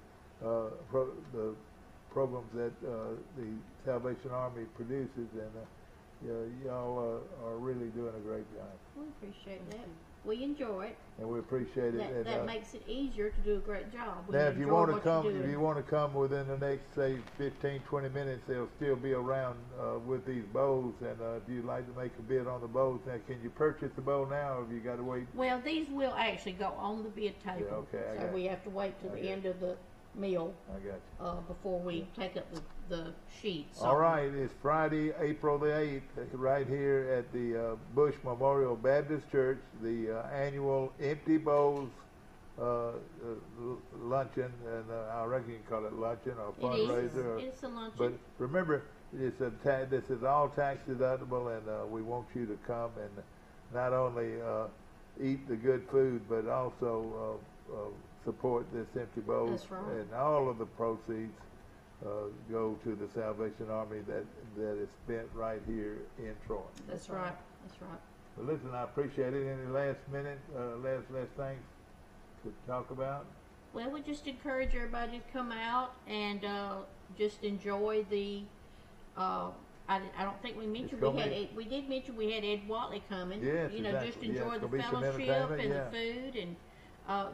[SPEAKER 1] programs that the Salvation Army produces, and y'all are really doing a great job.
[SPEAKER 15] We appreciate that. We enjoy it.
[SPEAKER 1] And we appreciate it.
[SPEAKER 15] That makes it easier to do a great job.
[SPEAKER 1] Now, if you want to come within the next, say, 15, 20 minutes, they'll still be around with these bowls. And if you'd like to make a bid on the bowls, now, can you purchase the bowl now, or have you got to wait?
[SPEAKER 15] Well, these will actually go on the bid table.
[SPEAKER 1] Yeah, okay,
[SPEAKER 15] so we have to wait till the end of the meal.
[SPEAKER 1] I got you.
[SPEAKER 15] Before we take up the sheets.
[SPEAKER 1] All right, it's Friday, April the 8th, right here at the Bush Memorial Baptist Church, the annual Empty Bowls luncheon, and I reckon you can call it luncheon or fundraiser.
[SPEAKER 15] It's a luncheon.
[SPEAKER 1] But remember, this is all tax deductible, and we want you to come and not only eat the good food, but also support this Empty Bowls.
[SPEAKER 15] That's right.
[SPEAKER 1] And all of the proceeds go to the Salvation Army that is spent right here in Troy.
[SPEAKER 15] That's right. That's right.
[SPEAKER 1] Well, listen, I appreciate it. Any last minute, last things to talk about?
[SPEAKER 15] Well, we just encourage everybody to come out and just enjoy the. I don't think we mentioned we did mention we had Ed Watley coming.
[SPEAKER 1] Yes,
[SPEAKER 15] you know,
[SPEAKER 1] exactly.
[SPEAKER 15] just enjoy the
[SPEAKER 1] some
[SPEAKER 15] fellowship and the food and.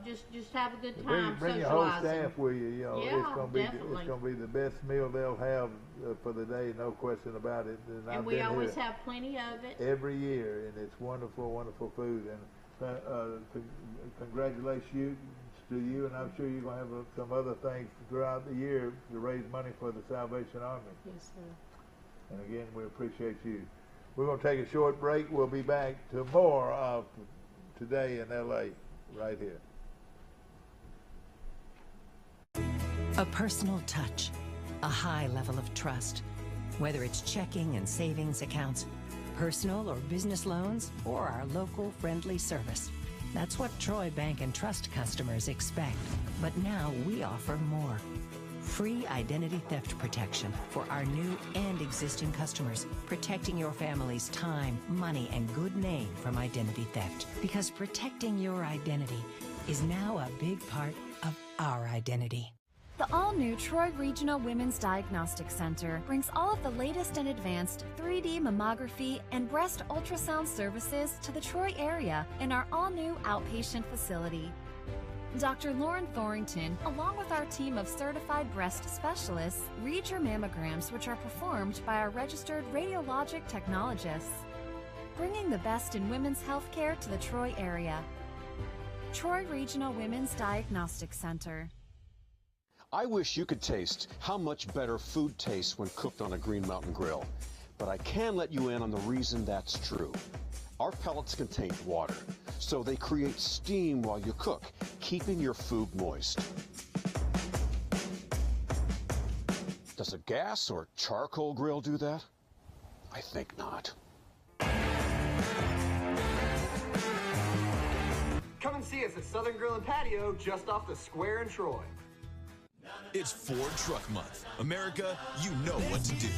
[SPEAKER 15] Just have a good time.
[SPEAKER 1] Bring your whole staff with you. You know,
[SPEAKER 15] yeah,
[SPEAKER 1] it's gonna be the best meal they'll have for the day, no question about it.
[SPEAKER 15] And we always have plenty of it
[SPEAKER 1] every year, and it's wonderful, wonderful food. And congratulations to you, and I'm sure you're gonna have some other things throughout the year to raise money for the Salvation Army.
[SPEAKER 15] Yes, sir.
[SPEAKER 1] And again, we appreciate you. We're gonna take a short break. We'll be back to more of Today in LA. Right here.
[SPEAKER 8] A personal touch, a high level of trust. Whether it's checking and savings accounts, personal or business loans, or our local friendly service. That's what Troy Bank and Trust customers expect. But now we offer more. Free identity theft protection for our new and existing customers, protecting your family's time, money, and good name from identity theft. Because protecting your identity is now a big part of our identity.
[SPEAKER 4] The all-new Troy Regional Women's Diagnostic Center brings all of the latest and advanced 3D mammography and breast ultrasound services to the Troy area in our all-new outpatient facility. Dr. Lauren Thorington, along with our team of certified breast specialists, read your mammograms, which are performed by our registered radiologic technologists, bringing the best in women's health care to the Troy area. Troy Regional Women's Diagnostic Center.
[SPEAKER 5] I wish you could taste how much better food tastes when cooked on a Green Mountain grill, but I can let you in on the reason that's true. Our pellets contain water, so they create steam while you cook, keeping your food moist. Does a gas or charcoal grill do that? I think not.
[SPEAKER 6] Come and see us at Southern Grill and Patio just off the square in Troy.
[SPEAKER 7] It's Ford Truck Month. America, you know what to do.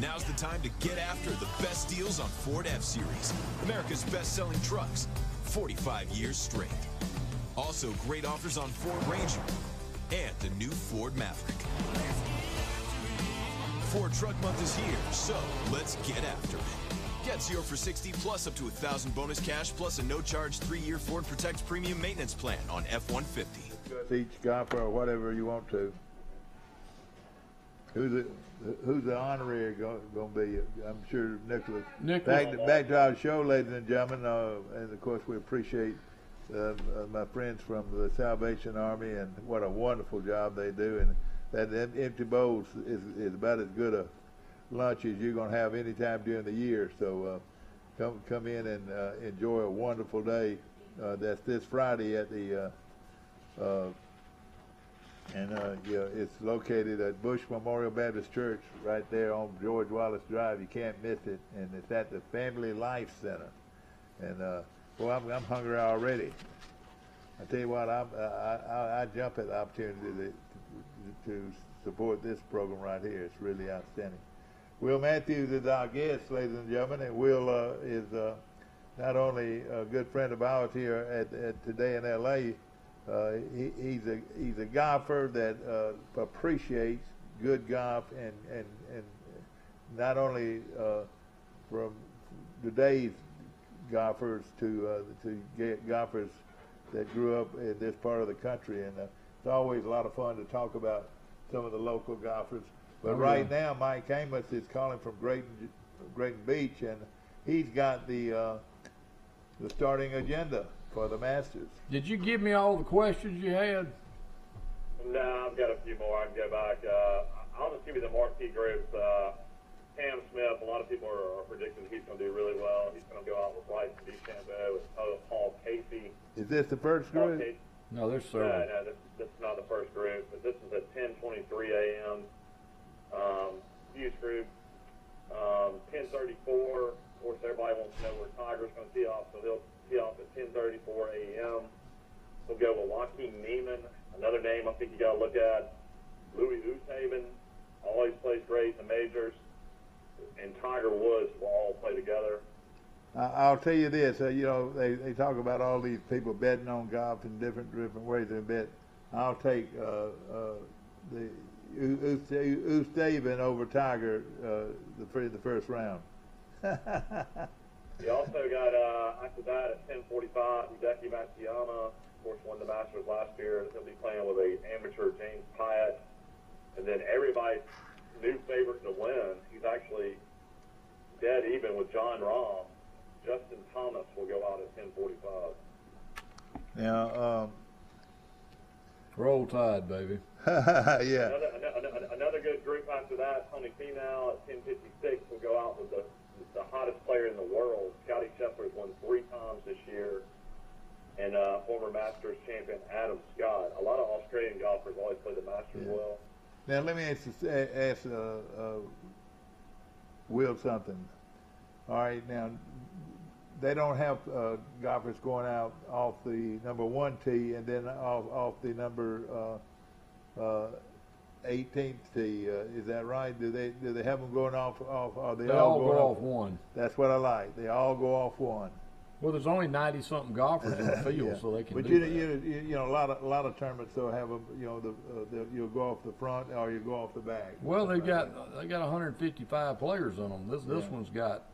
[SPEAKER 7] Now's the time to get after the best deals on Ford F-Series, America's best-selling trucks, 45 years straight. Also, great offers on Ford Ranger and the new Ford Maverick. Ford Truck Month is here, so let's get after it. Get 0 for 60 plus up to $1,000 bonus cash plus a no-charge 3-year Ford Protect Premium Maintenance Plan on F-150.
[SPEAKER 1] Each golfer or whatever you want to. Who's the honorary going to be? I'm sure Nicholas. Back to our show, ladies and gentlemen, and of course we appreciate my friends from the Salvation Army and what a wonderful job they do. And that Empty Bowls is about as good a lunch as you're going to have any time during the year. So come in and enjoy a wonderful day. That's this Friday at the And it's located at Bush Memorial Baptist Church right there on George Wallace Drive. You can't miss it. And it's at the Family Life Center. And well, I'm hungry already. I tell you what, I jump at the opportunity to support this program right here. It's really outstanding. Will Matthews is our guest, ladies and gentlemen, and Will is not only a good friend of ours here at Today in L.A., he's a golfer that appreciates good golf and not only from today's golfers to get golfers that grew up in this part of the country, and it's always a lot of fun to talk about some of the local golfers. But right now, Mike Amos is calling from Grayton Beach, and he's got the starting agenda for the Masters.
[SPEAKER 9] Did you give me all the questions you had?
[SPEAKER 3] No, I've got a few more. I can go back. I'll just give you the marquee groups. Cam Smith, a lot of people are predicting he's going to do really well. He's going to go out with Bryson DeChambeau, with Paul Casey.
[SPEAKER 1] Is this the first group?
[SPEAKER 9] No, there's several.
[SPEAKER 3] No, this is not the first group, but this is at 10:23 a.m. Hughes group. 10:34. Of course, everybody wants to know where Tiger's going to tee off, so they'll tee off at 10:34 a.m. We'll go with Joaquin Neiman, another name I think you got to look at. Louis Oosthuizen, always plays great in the majors, and Tiger Woods will all play together.
[SPEAKER 1] I'll tell you this, they talk about all these people betting on golf in different ways they bet. I'll take the Oosthuizen over Tiger the first round.
[SPEAKER 3] You also got, after that, at 10:45, Hideki Matsuyama, of course, won the Masters last year. He'll be playing with an amateur, James Piot. And then everybody's new favorite to win, he's actually dead even with John Rahm. Justin Thomas will go out at 10:45.
[SPEAKER 1] Now,
[SPEAKER 9] roll Tide, baby.
[SPEAKER 1] Yeah.
[SPEAKER 3] Another good group after that, Tony Finau at 10:56 will go out with the hottest player in the world. Scotty Scheffler's won 3 times this year, and former Masters champion Adam Scott. A lot of Australian golfers always play the Masters well.
[SPEAKER 1] Now let me ask Will something. All right, now they don't have golfers going out off the number 1 tee and then off the number 18th tee. Is that right? Do they have them going off? Or they
[SPEAKER 9] all go off 1.
[SPEAKER 1] That's what I like. They all go off 1.
[SPEAKER 9] Well, there's only 90-something golfers in the field,
[SPEAKER 1] yeah.
[SPEAKER 9] so they can.
[SPEAKER 1] But
[SPEAKER 9] do that.
[SPEAKER 1] you know, a lot of tournaments they'll have them. You'll go off the front or you go off the back.
[SPEAKER 9] Well, they got 155 players on them. This one's got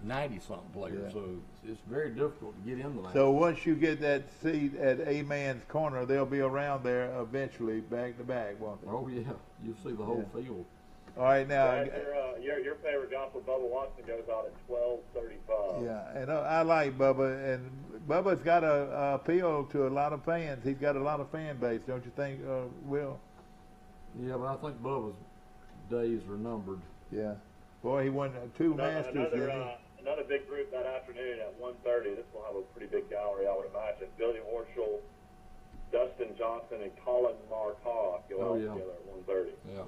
[SPEAKER 9] 90-something players, so it's very difficult to get into that.
[SPEAKER 1] So once you get that seat at A Man's corner, they'll be around there eventually, back to back, won't they?
[SPEAKER 9] Oh yeah, you'll see the whole field.
[SPEAKER 1] All right, now.
[SPEAKER 3] Your favorite golfer, Bubba Watson, goes out at 12:35.
[SPEAKER 1] Yeah, and I like Bubba, and Bubba's got a appeal to a lot of fans. He's got a lot of fan base, don't you think, Will?
[SPEAKER 9] Yeah, but I think Bubba's days are numbered.
[SPEAKER 1] Yeah. Boy, he won 2 Masters, didn't he?
[SPEAKER 3] Another big group that afternoon at 1:30. This will have a pretty big gallery, I would imagine. Billy Horschel, Dustin Johnson, and Colin Morikawa go out together at 1:30.
[SPEAKER 9] Yeah.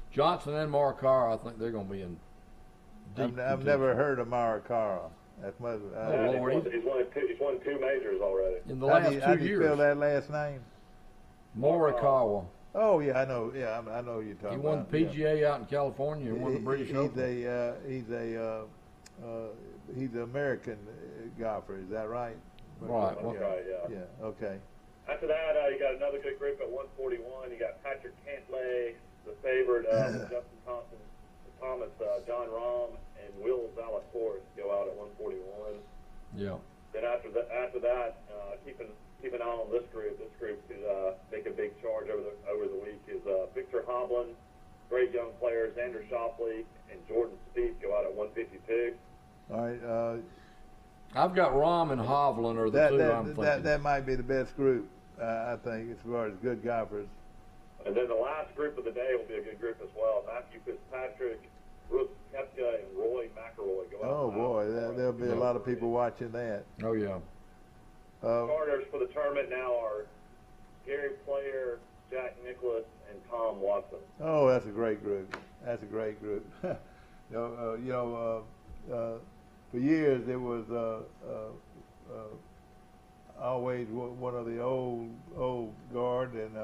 [SPEAKER 9] Johnson and Morikawa, I think they're going to be in deep
[SPEAKER 1] I've never heard of Morikawa. That's my.
[SPEAKER 3] He's won 2 majors already.
[SPEAKER 9] In the last 2 years.
[SPEAKER 1] How do you spell that last name?
[SPEAKER 9] Morikawa.
[SPEAKER 1] Oh yeah, I know. Yeah, I know who you're talking about.
[SPEAKER 9] He won the PGA out in California and won the British Open.
[SPEAKER 1] He's an American golfer. Is that right?
[SPEAKER 9] Right.
[SPEAKER 3] Right. Yeah.
[SPEAKER 1] Yeah. Okay.
[SPEAKER 3] After that, you got another good group at 1:41. You got Patrick Cantlay, the favorite, Justin Thomas, John Rahm, and Will Zalatoris go out at 1:41.
[SPEAKER 9] Yeah.
[SPEAKER 3] Then after that, keep an eye on this group. This group could make a big charge over the week. Is Victor Hovland, great young players, Xander Schauffele, and Jordan Spieth go out at 1:52.
[SPEAKER 1] All right.
[SPEAKER 9] I've got Rahm and Hovland are the 2 I'm thinking.
[SPEAKER 1] That might be the best group, I think, as far as good golfers.
[SPEAKER 3] And then the last group of the day will be a good group as well. Matthew Fitzpatrick, Brooks Koepka, and Roy McIlroy go out.
[SPEAKER 1] Oh boy, there'll be a lot of people watching that.
[SPEAKER 9] Oh yeah.
[SPEAKER 3] Starters for the tournament now are Gary Player, Jack Nicklaus, and Tom Watson.
[SPEAKER 1] Oh, that's a great group. That's a great group. For years it was always one of the old guard, and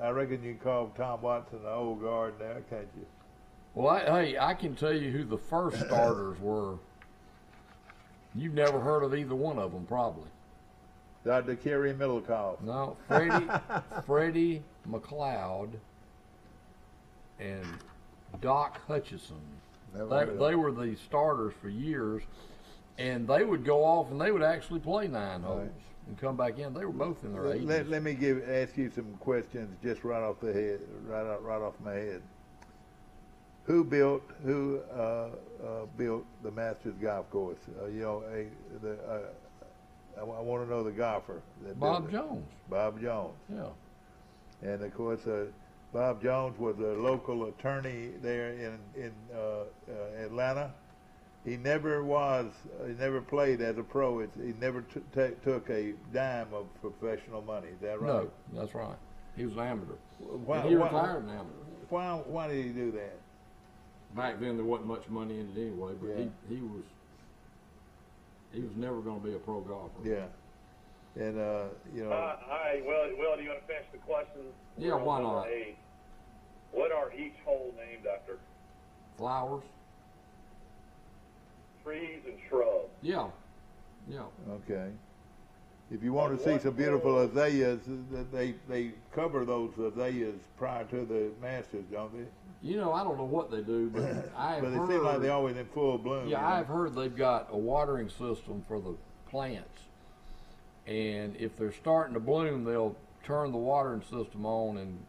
[SPEAKER 1] I reckon you can call Tom Watson the old guard now, can't you?
[SPEAKER 9] Well, I can tell you who the first starters were. You've never heard of either one of them, probably.
[SPEAKER 1] Dr. Kerry Middlecoff.
[SPEAKER 9] No, Freddie McLeod and Doc Hutchison. They were the starters for years, and they would go off and they would actually play 9 holes and come back in. They were both in their 80s.
[SPEAKER 1] Let me ask you some questions just right off the head, right off my head. Who built the Masters golf course? I want to know the golfer.
[SPEAKER 9] Bob Jones.
[SPEAKER 1] Bob Jones.
[SPEAKER 9] Yeah.
[SPEAKER 1] And of course, Bob Jones was a local attorney there in Atlanta. He never played as a pro. He never took a dime of professional money. Is that right?
[SPEAKER 9] No, that's right. He was an amateur. He retired an amateur.
[SPEAKER 1] Why did he do that?
[SPEAKER 9] Back then, there wasn't much money in it anyway. But
[SPEAKER 1] yeah.
[SPEAKER 9] he was never going to be a pro golfer.
[SPEAKER 1] Yeah. And
[SPEAKER 3] all right. Well, do you want to finish the questions?
[SPEAKER 9] Yeah, why not?
[SPEAKER 3] 8. What are each hole named after?
[SPEAKER 9] Flowers.
[SPEAKER 3] Trees and shrubs.
[SPEAKER 9] Yeah.
[SPEAKER 1] Okay. If you want to see some beautiful azaleas, they cover those azaleas prior to the Masters, don't they?
[SPEAKER 9] I don't know what they do, but
[SPEAKER 1] But they seem like they're always in full bloom.
[SPEAKER 9] Yeah, I've heard they've got a watering system for the plants, and if they're starting to bloom, they'll turn the watering system on, and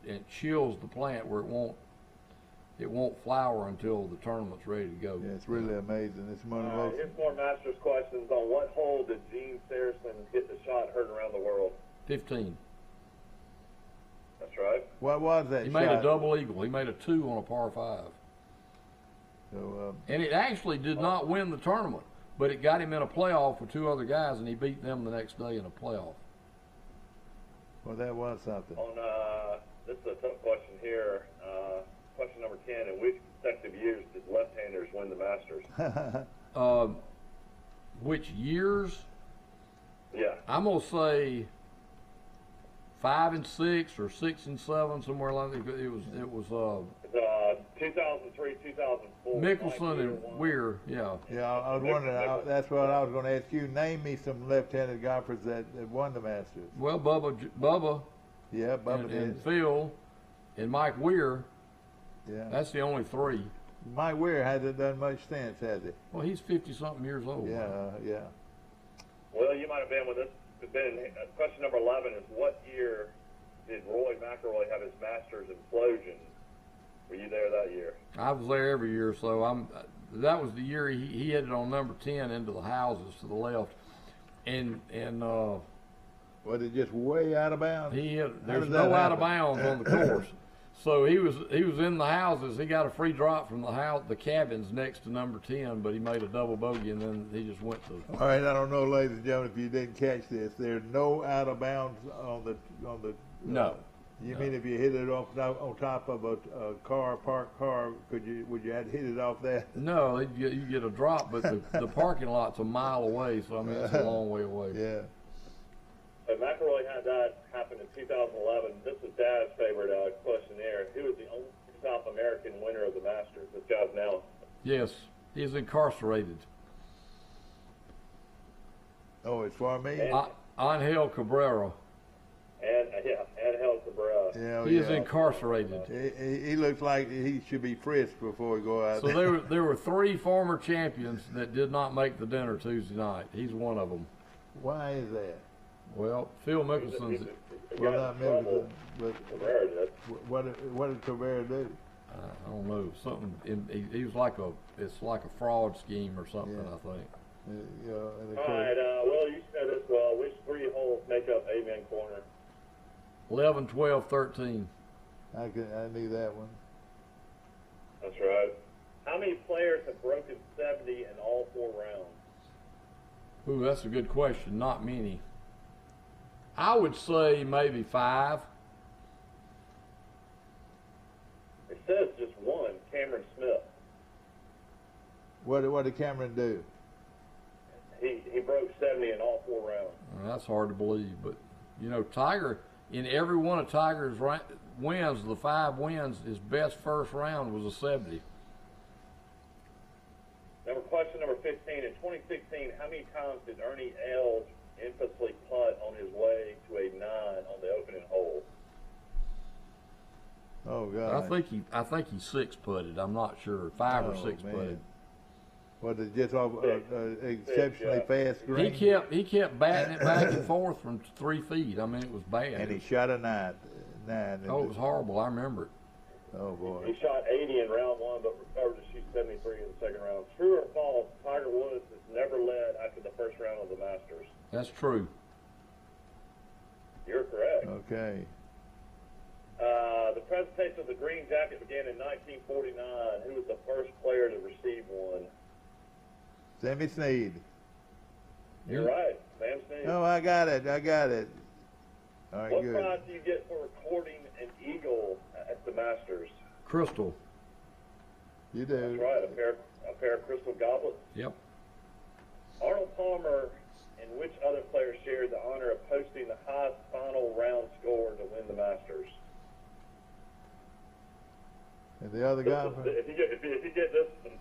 [SPEAKER 9] it chills the plant where it won't flower until the tournament's ready to go.
[SPEAKER 1] Yeah, it's really amazing. It's motivation.
[SPEAKER 3] Here's more Masters questions. On what hole did Gene Saracen hit the shot heard around the world?
[SPEAKER 9] 15.
[SPEAKER 3] That's right.
[SPEAKER 1] What was that
[SPEAKER 9] He
[SPEAKER 1] shot?
[SPEAKER 9] made a double eagle. He made a 2 on a par 5.
[SPEAKER 1] So,
[SPEAKER 9] and it actually did not win the tournament, but it got him in a playoff with 2 other guys, and he beat them the next day in a playoff.
[SPEAKER 1] Well, that was something.
[SPEAKER 3] This is a tough question here. Question number 10. In which consecutive years did left-handers win the Masters?
[SPEAKER 9] Which years?
[SPEAKER 3] Yeah.
[SPEAKER 9] I'm gonna say 5 and 6 or 6 and 7, somewhere like that. It was
[SPEAKER 3] 2003, 2004.
[SPEAKER 9] Mickelson and Weir. Yeah.
[SPEAKER 1] Yeah, I was wondering. That's what I was going to ask you. Name me some left-handed golfers that won the Masters.
[SPEAKER 9] Well, Bubba.
[SPEAKER 1] Yeah, Bubba did.
[SPEAKER 9] And Phil, and Mike Weir.
[SPEAKER 1] Yeah.
[SPEAKER 9] That's the only 3.
[SPEAKER 1] Mike Weir hasn't done much since, has he?
[SPEAKER 9] Well, he's 50-something years old.
[SPEAKER 1] Yeah, yeah.
[SPEAKER 3] Well, you might have been with us. Question number 11 is what year did Roy McIlroy have his Masters implosion? Were you there that year?
[SPEAKER 9] I was there every year, so that was the year he hit it on number 10 into the houses to the left, and
[SPEAKER 1] was it just way out of bounds?
[SPEAKER 9] There's no out of bounds on the course. So he was in the houses. He got a free drop from the cabins next to number 10, but he made a double bogey, and then he just went to.
[SPEAKER 1] All right, I don't know, ladies and gentlemen, if you didn't catch this. There's no out of bounds on the.
[SPEAKER 9] No.
[SPEAKER 1] You mean if you hit it on top of a parked car, would you have to hit it off that?
[SPEAKER 9] No, you get a drop, but the parking lot's a mile away, so I mean it's a long way away.
[SPEAKER 1] Yeah.
[SPEAKER 3] But McIlroy had that happen in 2011. This is Dad's favorite question there. Who was the only South American winner of the Masters? This guy's now.
[SPEAKER 9] Yes, he's incarcerated.
[SPEAKER 1] Oh, it's for me?
[SPEAKER 9] Angel Cabrera.
[SPEAKER 3] Angel Cabrera.
[SPEAKER 1] Yeah,
[SPEAKER 9] he is incarcerated.
[SPEAKER 1] He looks like he should be frisked before he go out.
[SPEAKER 9] So there were 3 former champions that did not make the dinner Tuesday night. He's one of them.
[SPEAKER 1] Why is that?
[SPEAKER 9] Well, Phil Mickelson's.
[SPEAKER 1] Well, not Mickelson, but what did Cabrera do?
[SPEAKER 9] I don't know. Something. He was like it's like a fraud scheme or something. Yeah. I think.
[SPEAKER 3] All right. Well, you said this well. Which 3 holes make up Amen Corner?
[SPEAKER 9] 11, 12, 13.
[SPEAKER 1] I knew that one.
[SPEAKER 3] That's right. How many players have broken 70 in all 4 rounds?
[SPEAKER 9] Ooh, that's a good question. Not many. I would say maybe 5.
[SPEAKER 3] It says just one, Cameron Smith.
[SPEAKER 1] What did Cameron do?
[SPEAKER 3] He broke 70 in all 4 rounds.
[SPEAKER 9] That's hard to believe, but you know, Tiger, in every one of Tiger's wins, the 5 wins, his best first round was a 70.
[SPEAKER 3] Question number 15. In 2016, how many times did Ernie Els infamously putt on his way to a 9 on the opening hole?
[SPEAKER 1] Oh God!
[SPEAKER 9] I think he 6-putted. I'm not sure, 5 or 6 putted.
[SPEAKER 1] Was it just off exceptionally fast green?
[SPEAKER 9] He kept batting it back and forth from 3 feet. I mean, it was bad.
[SPEAKER 1] And he shot a 9.
[SPEAKER 9] Oh, it was horrible. I remember it.
[SPEAKER 1] Oh boy!
[SPEAKER 3] He shot 80 in round 1, but recovered to shoot 73 in the second round. True or false? Tiger Woods has never led after the first round of the Masters.
[SPEAKER 9] That's true.
[SPEAKER 3] You're correct.
[SPEAKER 1] Okay.
[SPEAKER 3] The presentation of the green jacket began in 1949. Who was the first player to receive one?
[SPEAKER 1] Sammy Snead.
[SPEAKER 3] You're right, Sam Snead.
[SPEAKER 1] Oh, I got it. All right,
[SPEAKER 3] what
[SPEAKER 1] good.
[SPEAKER 3] prize do you get for recording an eagle at the Masters?
[SPEAKER 9] Crystal.
[SPEAKER 1] You do.
[SPEAKER 3] That's right, a pair of crystal goblets.
[SPEAKER 9] Yep.
[SPEAKER 3] Arnold Palmer and which other player shared the honor of posting the highest final round score to win the Masters?
[SPEAKER 1] And the other guy?
[SPEAKER 3] If you get this one,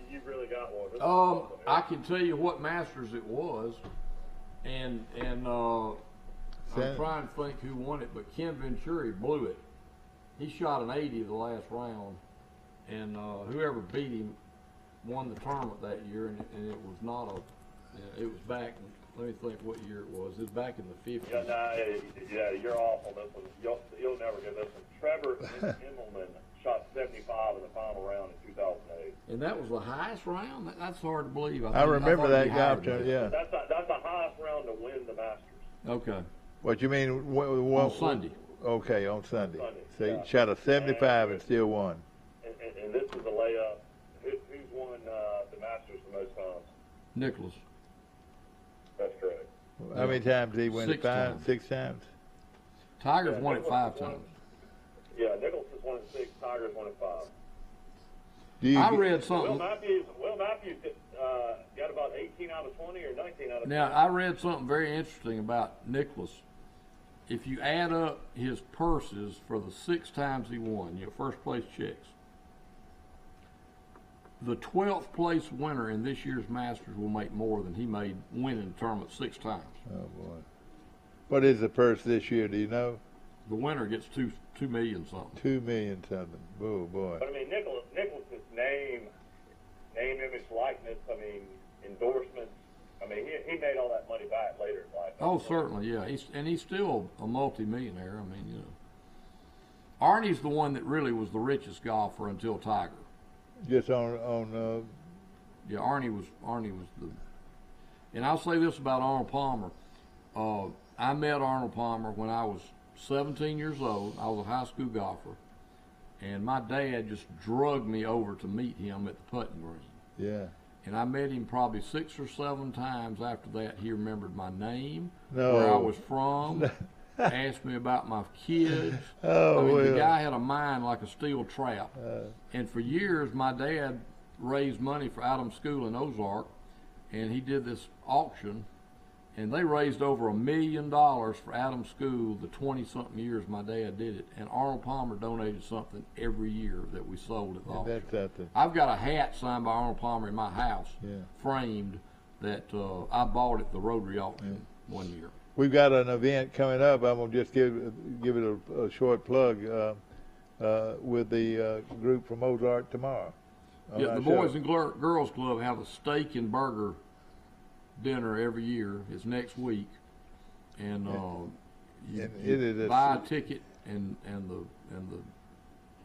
[SPEAKER 3] you really got one.
[SPEAKER 9] I can tell you what Masters it was, and I'm trying to think who won it, but Ken Venturi blew it. He shot an 80 the last round, and whoever beat him won the tournament that year, and it was not it was back, let me think what year it was. It was back in the 50s.
[SPEAKER 3] Yeah, you're off on this one. You'll never get this one. Trevor Immelman shot 75 in the final round in 2008.
[SPEAKER 9] And that was the highest round? That's hard to believe.
[SPEAKER 1] I remember that golf tournament, yeah.
[SPEAKER 3] That's the highest round to win the Masters.
[SPEAKER 9] Okay.
[SPEAKER 1] What you mean?
[SPEAKER 9] On Sunday.
[SPEAKER 1] Okay, on Sunday. So he shot a 75 and still won.
[SPEAKER 3] And this is a layup. Who's won the Masters the most times?
[SPEAKER 9] Nicklaus.
[SPEAKER 3] That's correct.
[SPEAKER 1] How many times did he win it? 6 times?
[SPEAKER 9] Tiger's won it 5 times.
[SPEAKER 3] Yeah, Nicklaus has won it 6. Tiger's won it 5.
[SPEAKER 9] I read something.
[SPEAKER 3] Will Matthews got about 18 out of 20 or 19 out of 20.
[SPEAKER 9] Now, I read something very interesting about Nicklaus. If you add up his purses for the 6 times he won, your first place checks, the 12th place winner in this year's Masters will make more than he made winning the tournament 6 times.
[SPEAKER 1] Oh boy! What is the purse this year? Do you know?
[SPEAKER 9] The winner gets $2 million something.
[SPEAKER 1] $2 million something. Oh boy!
[SPEAKER 3] But I mean, Nicklaus's name, image, likeness. I mean, endorsements. I mean, he made all that money back later in life.
[SPEAKER 9] Oh, certainly, yeah. He's still a multi-millionaire. I mean, you know. Arnie's the one that really was the richest golfer until Tiger.
[SPEAKER 1] Just on.
[SPEAKER 9] Yeah, Arnie was the. And I'll say this about Arnold Palmer. I met Arnold Palmer when I was 17 years old. I was a high school golfer, and my dad just drugged me over to meet him at the putting green.
[SPEAKER 1] Yeah.
[SPEAKER 9] And I met him probably 6 or 7 times after that. He remembered my name,
[SPEAKER 1] No.
[SPEAKER 9] where I was from, asked me about my kids.
[SPEAKER 1] Oh,
[SPEAKER 9] I mean,
[SPEAKER 1] well.
[SPEAKER 9] the guy had a mind like a steel trap. And for years, my dad raised money for Adams School in Ozark, and he did this auction, and they raised over $1 million for Adams School the 20-something years my dad did it. And Arnold Palmer donated something every year that we sold at the auction.
[SPEAKER 1] That's something.
[SPEAKER 9] I've got a hat signed by Arnold Palmer in my house,
[SPEAKER 1] Yeah.
[SPEAKER 9] framed, that I bought at the Rotary auction one year.
[SPEAKER 1] We've got an event coming up. I'm gonna just give it a short plug with the group from Ozark tomorrow.
[SPEAKER 9] Yeah, the Boys and Girls Club have a steak and burger dinner every year. It's next week, and you buy a ticket, and the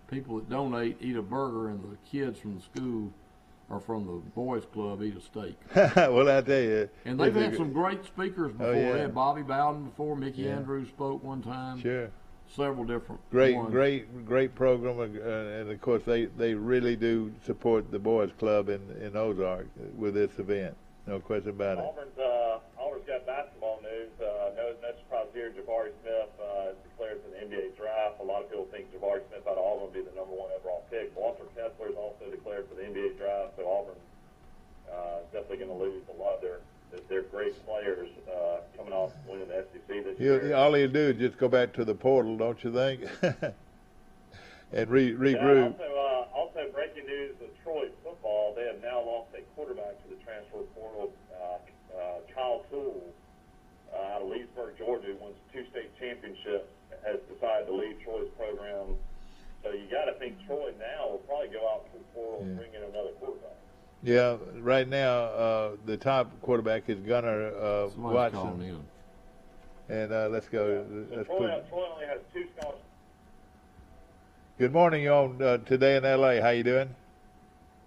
[SPEAKER 9] people that donate eat a burger, and the kids from the school or from the boys club eat a steak.
[SPEAKER 1] Well, I tell you,
[SPEAKER 9] and they've had some great speakers before.
[SPEAKER 1] Oh, yeah.
[SPEAKER 9] They had Bobby Bowden before. Mickey
[SPEAKER 1] Yeah.
[SPEAKER 9] Andrews spoke one time.
[SPEAKER 1] Sure.
[SPEAKER 9] Several different ones.
[SPEAKER 1] Great program, and of course they really do support the boys club in Ozark with this event. No question about it.
[SPEAKER 3] Auburn's got basketball news. No surprise here. Jabari this year.
[SPEAKER 1] All he'll do is just go back to the portal, don't you think? And regroup.
[SPEAKER 3] Yeah, also breaking news with Troy football, they have now lost a quarterback to the transfer portal, Kyle Toole, out of Leesburg, Georgia, who wins 2 state championships, has decided to leave Troy's program. So you got to think Troy now will probably go out to the portal and bring in another quarterback.
[SPEAKER 1] Yeah, right now the top quarterback is Gunnar Watson. And let's go.
[SPEAKER 3] So Troy only has 2 scholarships.
[SPEAKER 1] Good morning, you're on Today in L.A. How you doing?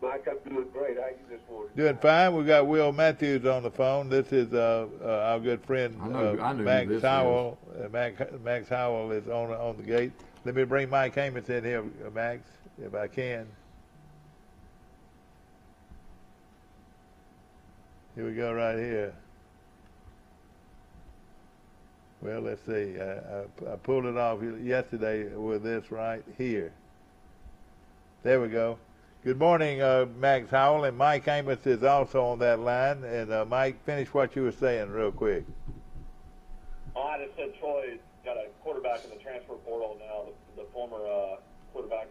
[SPEAKER 17] Mike, I'm doing great. How you this morning?
[SPEAKER 1] Doing fine. We got Will Matthews on the phone. This is our good friend Max Howell. Max Howell is on the gate. Let me bring Mike Amos in here, Max, if I can. Here we go, right here. Well, let's see. I pulled it off yesterday with this right here. There we go. Good morning, Max Howell, and Mike Amos is also on that line. And Mike, finish what you were saying real quick.
[SPEAKER 3] Oh, I just said Troy got a quarterback in the transfer portal now. The former quarterback,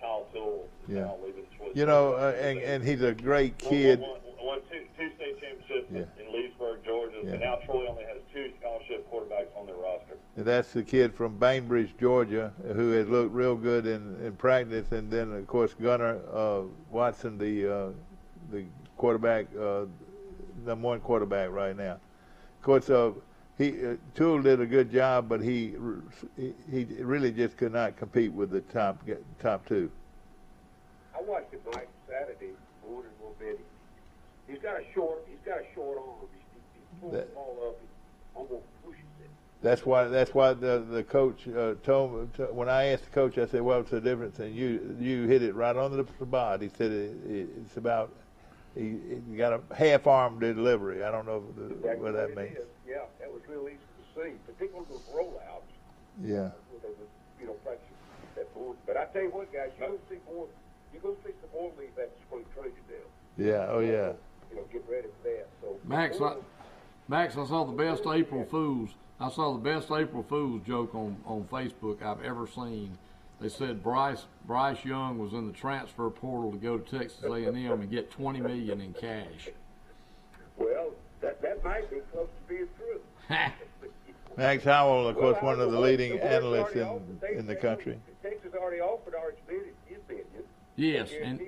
[SPEAKER 3] Kyle Toole, is now leaving Troy.
[SPEAKER 1] You know, and he's a great kid.
[SPEAKER 3] Won 2 state championships in Leesburg, Georgia, and now Troy only has 2 scholarship quarterbacks on their roster.
[SPEAKER 1] And that's the kid from Bainbridge, Georgia, who has looked real good in practice. And then, of course, Gunnar Watson, the quarterback, #1 quarterback right now. Of course, Toole did a good job, but he really just could not compete with the top 2.
[SPEAKER 17] I watched him Mike Saturday morning a little bit. He's got a short arm. He pulls the ball up and almost pushes it.
[SPEAKER 1] That's why the coach told me, when I asked the coach, I said, "What's the difference?" And you hit it right on the spot. He said it's about he got a half-arm delivery. I don't know what that means.
[SPEAKER 17] Yeah, that was real easy to see, particularly those rollouts.
[SPEAKER 1] Yeah.
[SPEAKER 17] Practice that board. But I tell you what, guys, you're gonna see some more leave at spring training now.
[SPEAKER 1] Yeah. Oh yeah.
[SPEAKER 17] Get ready for that. So
[SPEAKER 9] Max, I saw the best April Fools. I saw the best April Fools joke on Facebook I've ever seen. They said Bryce Young was in the transfer portal to go to Texas A&M and get $20 million in cash.
[SPEAKER 17] Well, that might be close to being true.
[SPEAKER 1] Max Howell, of course, one of the leading analysts in the country.
[SPEAKER 17] Texas already offered our opinion.
[SPEAKER 9] Yes, and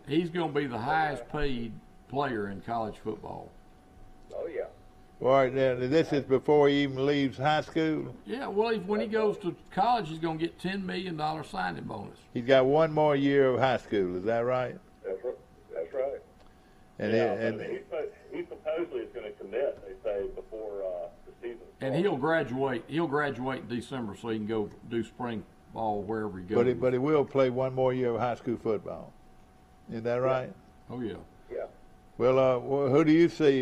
[SPEAKER 9] he's going to be the highest paid player in college football.
[SPEAKER 17] Oh, yeah.
[SPEAKER 1] All right, now this is before he even leaves high school?
[SPEAKER 9] Yeah, well, when he goes to college, he's going to get $10 million signing bonus.
[SPEAKER 1] He's got 1 more year of high school, is that right?
[SPEAKER 17] That's right.
[SPEAKER 1] And
[SPEAKER 3] he supposedly is going to commit, they say, before the season starts.
[SPEAKER 9] And he'll graduate in December so he can go do spring ball wherever he goes.
[SPEAKER 1] But he will play 1 more year of high school football. Is that right?
[SPEAKER 9] Oh, yeah.
[SPEAKER 17] Yeah.
[SPEAKER 1] Well, who do you see?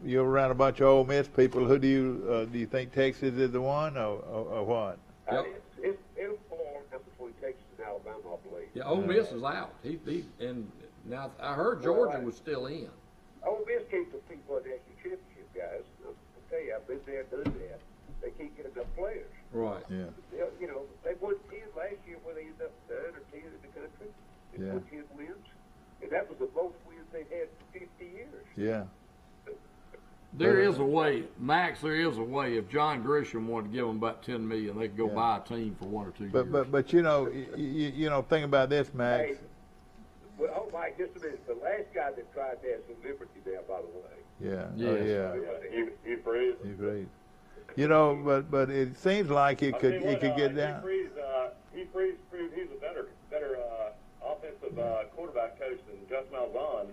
[SPEAKER 1] You're around a bunch of Ole Miss people. Who do you think Texas is the one, or what?
[SPEAKER 17] It'll fall between Texas and Alabama, I believe.
[SPEAKER 9] Yeah, Ole Miss is out. And now I heard Georgia was still in.
[SPEAKER 17] Ole Miss can't compete for the national championship, guys. I'll tell you, I've been there, done that. They can't get enough players.
[SPEAKER 9] Right.
[SPEAKER 1] Yeah.
[SPEAKER 17] They won 10 last year where they ended up 9 or 10 in the country. They won 10 wins. And that was the most wins they've had in 50 years.
[SPEAKER 1] Yeah.
[SPEAKER 9] There is a way, Max. There is a way. If John Grisham wanted to give them about $10 million, they could go buy a team for 1 or 2 years.
[SPEAKER 1] But you think about this, Max.
[SPEAKER 17] Hey, well, Mike, just a minute. The last guy that tried that is in Liberty now, by the way.
[SPEAKER 1] Yeah.
[SPEAKER 9] Yes.
[SPEAKER 1] Oh yeah.
[SPEAKER 3] Hugh Freeze.
[SPEAKER 1] But it seems like it could get down.
[SPEAKER 3] Hugh Freeze proved he's a better offensive quarterback coach than Gus Malzahn.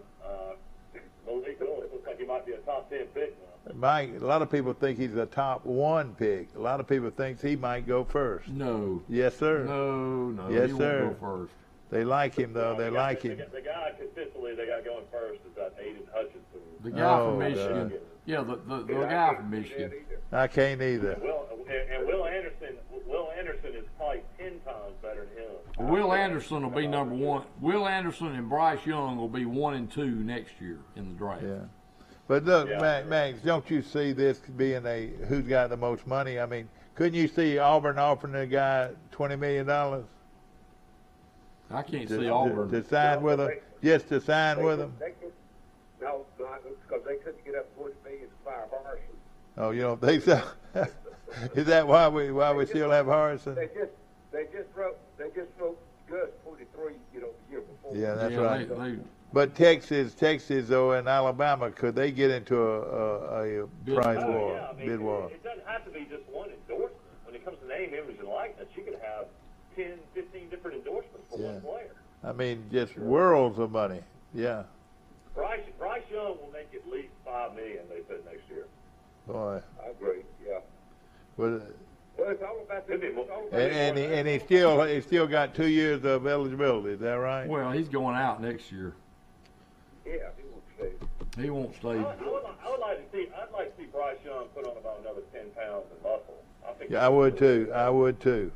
[SPEAKER 3] Malik Willis looks like he might be a top 10 pick now.
[SPEAKER 1] Mike, a lot of people think he's a top 1 pick. A lot of people think he might go first.
[SPEAKER 9] No.
[SPEAKER 1] Yes, sir.
[SPEAKER 9] No.
[SPEAKER 1] Yes,
[SPEAKER 9] he
[SPEAKER 1] sir.
[SPEAKER 9] Won't go first.
[SPEAKER 1] They like him, though. They like him.
[SPEAKER 3] The guy consistently they got going first is that Aiden Hutchinson.
[SPEAKER 9] The guy from Michigan. God. Yeah, the guy from Michigan.
[SPEAKER 1] I can't either.
[SPEAKER 3] And Will Anderson is probably 10 times better than him.
[SPEAKER 9] Will Anderson will be number 1. Will Anderson and Bryce Young will be 1 and 2 next year in the draft.
[SPEAKER 1] Yeah. But look,
[SPEAKER 3] Yeah.
[SPEAKER 1] Max, don't you see this being a who's got the most money? I mean, couldn't you see Auburn offering a guy $20 million?
[SPEAKER 9] I can't see Auburn.
[SPEAKER 1] To sign with him, just to sign with him.
[SPEAKER 17] No, because they couldn't get up 20 million to fire Harrison.
[SPEAKER 1] Oh, you don't think so? Is that why we still have Harrison?
[SPEAKER 17] They just wrote Gus 23, the year before.
[SPEAKER 1] Yeah, that's right. But Texas though, and Alabama, could they get into a price war,
[SPEAKER 3] Yeah, I mean,
[SPEAKER 1] bid war?
[SPEAKER 3] It doesn't have to be just one endorsement. When it comes to name, image, and likeness, you could have 10, 15 different endorsements for one player.
[SPEAKER 1] I mean, just worlds of money. Yeah.
[SPEAKER 3] Bryce Young will make at least $5 million. They said next year.
[SPEAKER 1] Boy.
[SPEAKER 17] I agree. Yeah.
[SPEAKER 1] Well,
[SPEAKER 17] it's all about the.
[SPEAKER 1] and he still got 2 years of eligibility. Is that right?
[SPEAKER 9] Well, he's going out next year.
[SPEAKER 17] Yeah, he won't stay.
[SPEAKER 9] He won't stay.
[SPEAKER 3] I'd like to see Bryce Young put on about another 10 pounds of muscle.
[SPEAKER 1] Yeah, I would too.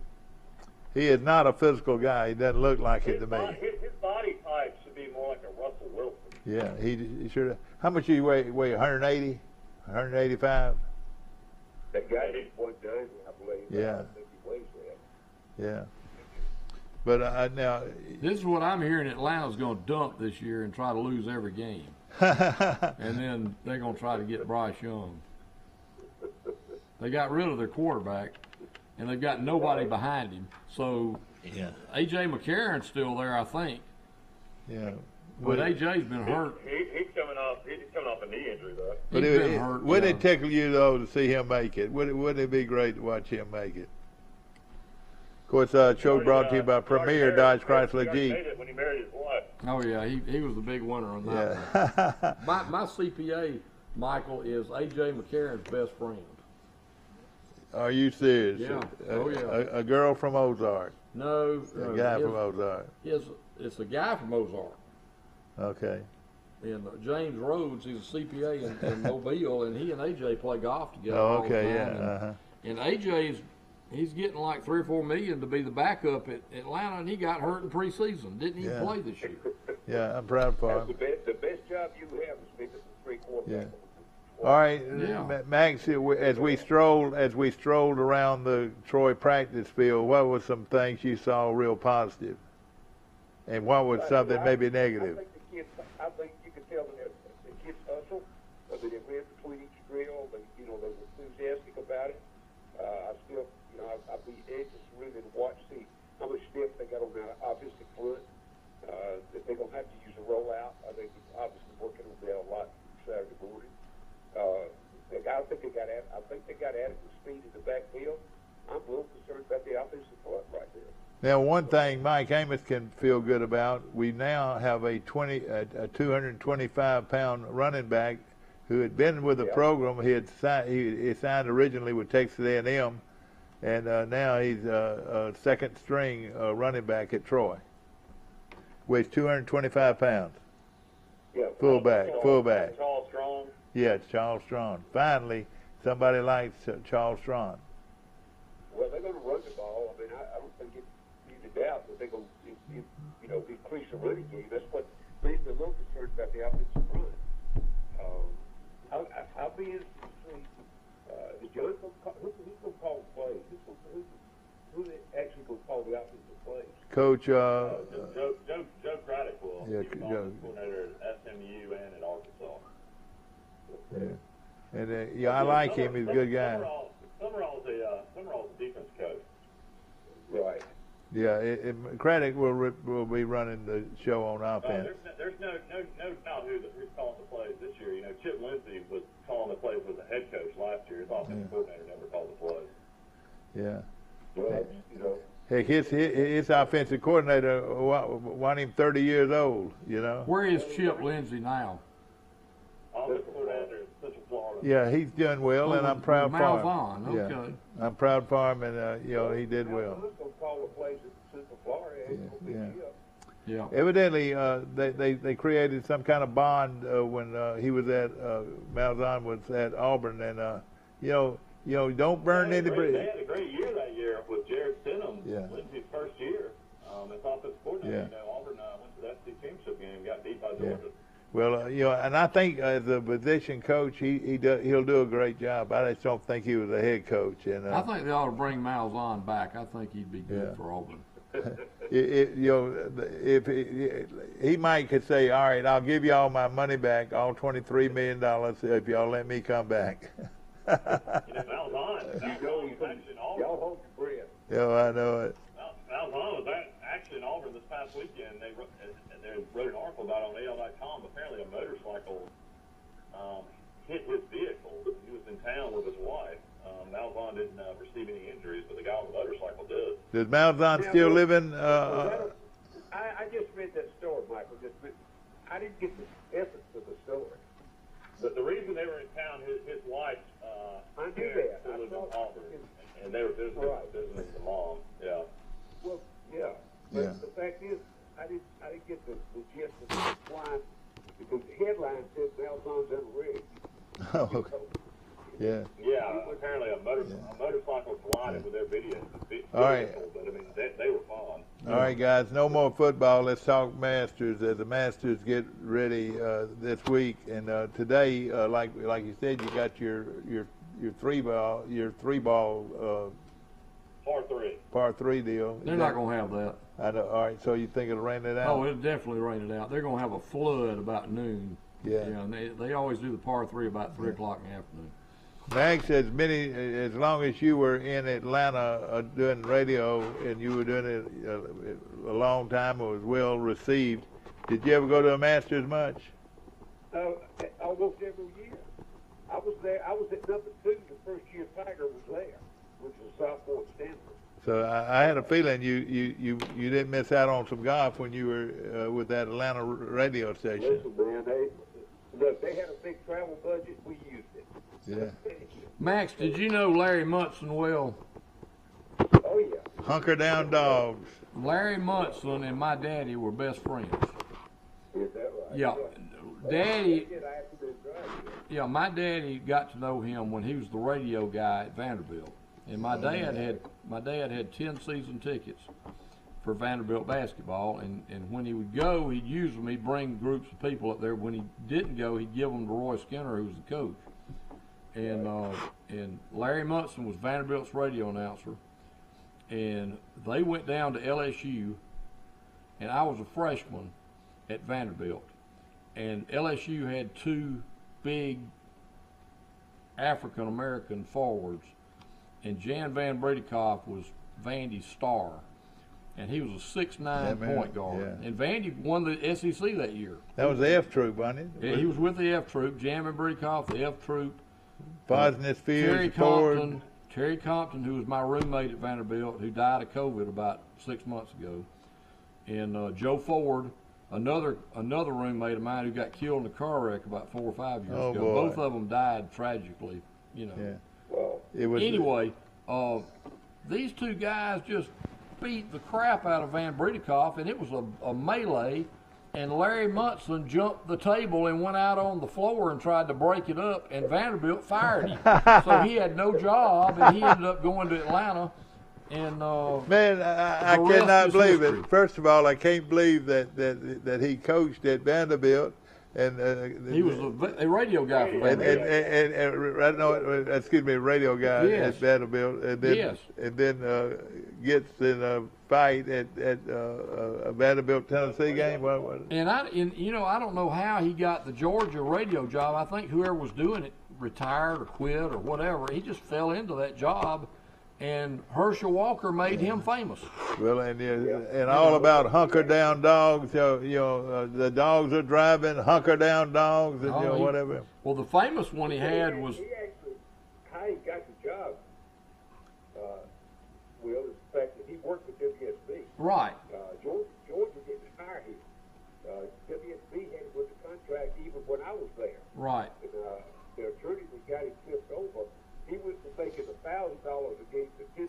[SPEAKER 1] He is not a physical guy. He doesn't look like it to me.
[SPEAKER 3] His body type should be more like a Russell Wilson.
[SPEAKER 1] Yeah, he should. How much do you weigh? 180, 185?
[SPEAKER 17] That guy didn't point down, I believe.
[SPEAKER 1] Yeah.
[SPEAKER 17] I think he weighs that.
[SPEAKER 1] Yeah. But now.
[SPEAKER 9] This is what I'm hearing. Atlanta's going to dump this year and try to lose every game. And then they're going to try to get Bryce Young. They got rid of their quarterback, and they've got nobody behind him. So A.J. McCarron's still there, I think.
[SPEAKER 1] Yeah.
[SPEAKER 9] But A.J.'s been hurt.
[SPEAKER 3] He's coming off a knee injury, though.
[SPEAKER 1] But wouldn't it tickle you, though, to see him make it? Wouldn't it be great to watch him make it? Of course, show brought to you by Premier Dodge Chrysler Jeep.
[SPEAKER 3] Made it when he married his wife.
[SPEAKER 9] Oh, yeah, he was the big winner on that one. My CPA, Michael, is A.J. McCarron's best friend.
[SPEAKER 1] Are you serious?
[SPEAKER 9] Yeah.
[SPEAKER 1] A girl from Ozark.
[SPEAKER 9] No.
[SPEAKER 1] A guy from Ozark.
[SPEAKER 9] It's a guy from Ozark.
[SPEAKER 1] Okay.
[SPEAKER 9] And James Rhodes, he's a CPA in Mobile, and he and AJ play golf together.
[SPEAKER 1] Oh, okay,
[SPEAKER 9] all the time. And AJ's he's getting like $3 or $4 million to be the backup at Atlanta, and he got hurt in preseason. Didn't even play this year.
[SPEAKER 1] Yeah, I'm proud for him.
[SPEAKER 17] That's the best job you have is being a three quarterback.
[SPEAKER 1] Yeah. All right, Max. As we strolled around the Troy practice field, what were some things you saw real positive, and what was something maybe negative?
[SPEAKER 17] I think you can tell that the kids hustle. They read between each drill. They're enthusiastic about it. I still, I'd be anxious really to watch, see how much depth they got on that offensive front. That they're gonna have to use a rollout. I think they're obviously working on that a lot Saturday morning. I think they got adequate speed in the backfield. I'm a little concerned about the offensive front right there.
[SPEAKER 1] Now, one thing Mike Amos can feel good about, we now have a 225-pound running back who had been with the program. He signed originally with Texas A&M, and now he's a second-string running back at Troy. Weighs 225 pounds.
[SPEAKER 17] Yeah.
[SPEAKER 1] Fullback.
[SPEAKER 3] Tall, strong.
[SPEAKER 1] Yeah, it's Charles Strong. Finally, somebody likes Charles Strong.
[SPEAKER 17] Well, they're going to run the ball. I mean, I don't think you need to doubt that they're going to, increase the running game. That's what makes me a little concerned about the offensive front. I'll be interested to see the judge who's going to call the plays. Who's actually going to call the offensive plays?
[SPEAKER 1] Coach.
[SPEAKER 3] Joe Craddock will.
[SPEAKER 1] Yeah,
[SPEAKER 3] He's coordinator at SMU and at Arkansas.
[SPEAKER 1] Yeah. And I like him. He's a good guy.
[SPEAKER 3] Summerall's a defense coach.
[SPEAKER 17] Right.
[SPEAKER 1] Yeah, Craddock will be running the show on offense.
[SPEAKER 3] There's no doubt who's calling the plays this year. Chip Lindsey was calling the plays with the head coach last year. His offensive coordinator never called the plays.
[SPEAKER 1] Yeah.
[SPEAKER 17] Well,
[SPEAKER 1] Heck, his offensive coordinator wasn't even 30 years old,
[SPEAKER 9] Where is Chip Lindsey now?
[SPEAKER 3] Offensive coordinator in Central Florida.
[SPEAKER 1] Yeah, he's doing well, and I'm proud for him.
[SPEAKER 9] Malvern, okay.
[SPEAKER 1] Yeah, I'm proud for him, and he did well.
[SPEAKER 17] Who's going to call the plays at Central Florida?
[SPEAKER 1] Yeah. Evidently, they created some kind of bond when he was at Malzahn was at Auburn, and don't burn any bridges.
[SPEAKER 3] They had a great year that year with Jared Stidham.
[SPEAKER 1] Yeah.
[SPEAKER 3] Lindsey's first year as offensive coordinator.
[SPEAKER 1] Yeah.
[SPEAKER 3] Auburn went to that state championship game, got beat by Georgia.
[SPEAKER 1] Well, you know, and I think as a position coach, he'll do a great job. I just don't think he was a head coach. And
[SPEAKER 9] I think they ought to bring Malzahn back. I think he'd be good for Auburn.
[SPEAKER 1] You know, if he might could say, all right, I'll give you all my money back, all $23 million, if y'all let me come back.
[SPEAKER 3] Malzahn,
[SPEAKER 17] y'all hold your breath.
[SPEAKER 1] Yeah, I know it.
[SPEAKER 3] Malzahn was actually in Auburn this past weekend. They wrote an article about it on AL.com. Apparently, a motorcycle hit his vehicle. He was in town with his wife. Malzahn didn't receive any injuries, but the guy on the motorcycle did.
[SPEAKER 1] Does Malzahn still live in?
[SPEAKER 17] I just read that story, Michael. I didn't get the essence of the story.
[SPEAKER 3] The reason they were in town, his wife.
[SPEAKER 17] I knew that.
[SPEAKER 3] Still lived in Auburn, and they were visiting the mom. Yeah.
[SPEAKER 17] Well, yeah. But the fact is, I didn't get the gist of why, because the headline said Malzahn's unready.
[SPEAKER 1] Oh, okay. Yeah.
[SPEAKER 3] Yeah, apparently a motorcycle collided with their vehicle.
[SPEAKER 1] All right.
[SPEAKER 3] But I mean, they were fine.
[SPEAKER 1] All right, guys. No more football. Let's talk Masters. As the Masters get ready this week, and today, like you said, you got your three ball par three deal.
[SPEAKER 9] They're not going to have that.
[SPEAKER 1] I know. All right. So you think it'll rain it out?
[SPEAKER 9] Oh, it'll definitely rain it out. They're going to have a flood about noon.
[SPEAKER 1] Yeah.
[SPEAKER 9] And they always do the par 3 about 3 o'clock in the afternoon.
[SPEAKER 1] Max, as long as you were in Atlanta doing radio, and you were doing it a long time, it was well received. Did you ever go to a Masters much?
[SPEAKER 17] Almost every year. I was there. I was at number 2 the first year Tiger was there, which was sophomore at Stanford.
[SPEAKER 1] So I had a feeling you didn't miss out on some golf when you were with that Atlanta radio station.
[SPEAKER 17] Listen, man, they had a big travel budget. We used it.
[SPEAKER 1] Yeah.
[SPEAKER 9] Max, did you know Larry Munson well?
[SPEAKER 17] Oh, yeah.
[SPEAKER 1] Hunker down dogs.
[SPEAKER 9] Larry Munson and my daddy were best friends.
[SPEAKER 17] Is that right?
[SPEAKER 9] Yeah. Daddy. Yeah, my daddy got to know him when he was the radio guy at Vanderbilt, and my dad had 10 season tickets for Vanderbilt basketball, and when he would go, he'd use them. He'd bring groups of people up there. When he didn't go, he'd give them to Roy Skinner, who was the coach. And Larry Munson was Vanderbilt's radio announcer, and they went down to LSU, and I was a freshman at Vanderbilt, and LSU had 2 big African American forwards, and Jan Van Bredekoff was Vandy's star, and he was a 6'9" point guard.
[SPEAKER 1] Yeah.
[SPEAKER 9] And Vandy won the SEC that year.
[SPEAKER 1] That was the F Troop, wasn't it?
[SPEAKER 9] Yeah, he was with the F Troop. Jan Van Bredekoff, the F Troop.
[SPEAKER 1] Bosnis Fields,
[SPEAKER 9] Terry Compton, who was my roommate at Vanderbilt, who died of COVID about 6 months ago, and Joe Ford, another roommate of mine who got killed in a car wreck about 4 or 5 years ago.
[SPEAKER 1] Boy.
[SPEAKER 9] Both of them died tragically, you know.
[SPEAKER 1] Yeah.
[SPEAKER 9] Anyway, these 2 guys just beat the crap out of Van Bredekoff, and it was a melee. And Larry Munson jumped the table and went out on the floor and tried to break it up, and Vanderbilt fired him. So he had no job, and he ended up going to Atlanta. And
[SPEAKER 1] man, I cannot believe it. First of all, I can't believe that he coached at Vanderbilt. And
[SPEAKER 9] he was a radio guy for Vanderbilt.
[SPEAKER 1] Radio guy at Vanderbilt, and then gets in a fight at a Vanderbilt Tennessee game.
[SPEAKER 9] And I don't know how he got the Georgia radio job. I think whoever was doing it retired or quit or whatever. He just fell into that job, and Herschel Walker made him famous.
[SPEAKER 1] Well, and all about hunker down dogs. The dogs are driving, hunker down dogs, and whatever.
[SPEAKER 9] Well, the famous one he had was.
[SPEAKER 17] How he got the job, Will, is the fact that he worked with WSB.
[SPEAKER 9] Right.
[SPEAKER 17] Georgia didn't hire him. WSB had him with the contract even when I was there.
[SPEAKER 9] Right.
[SPEAKER 17] And the attorney that got him flipped over, he went from making $1,000 a game to $10,000 a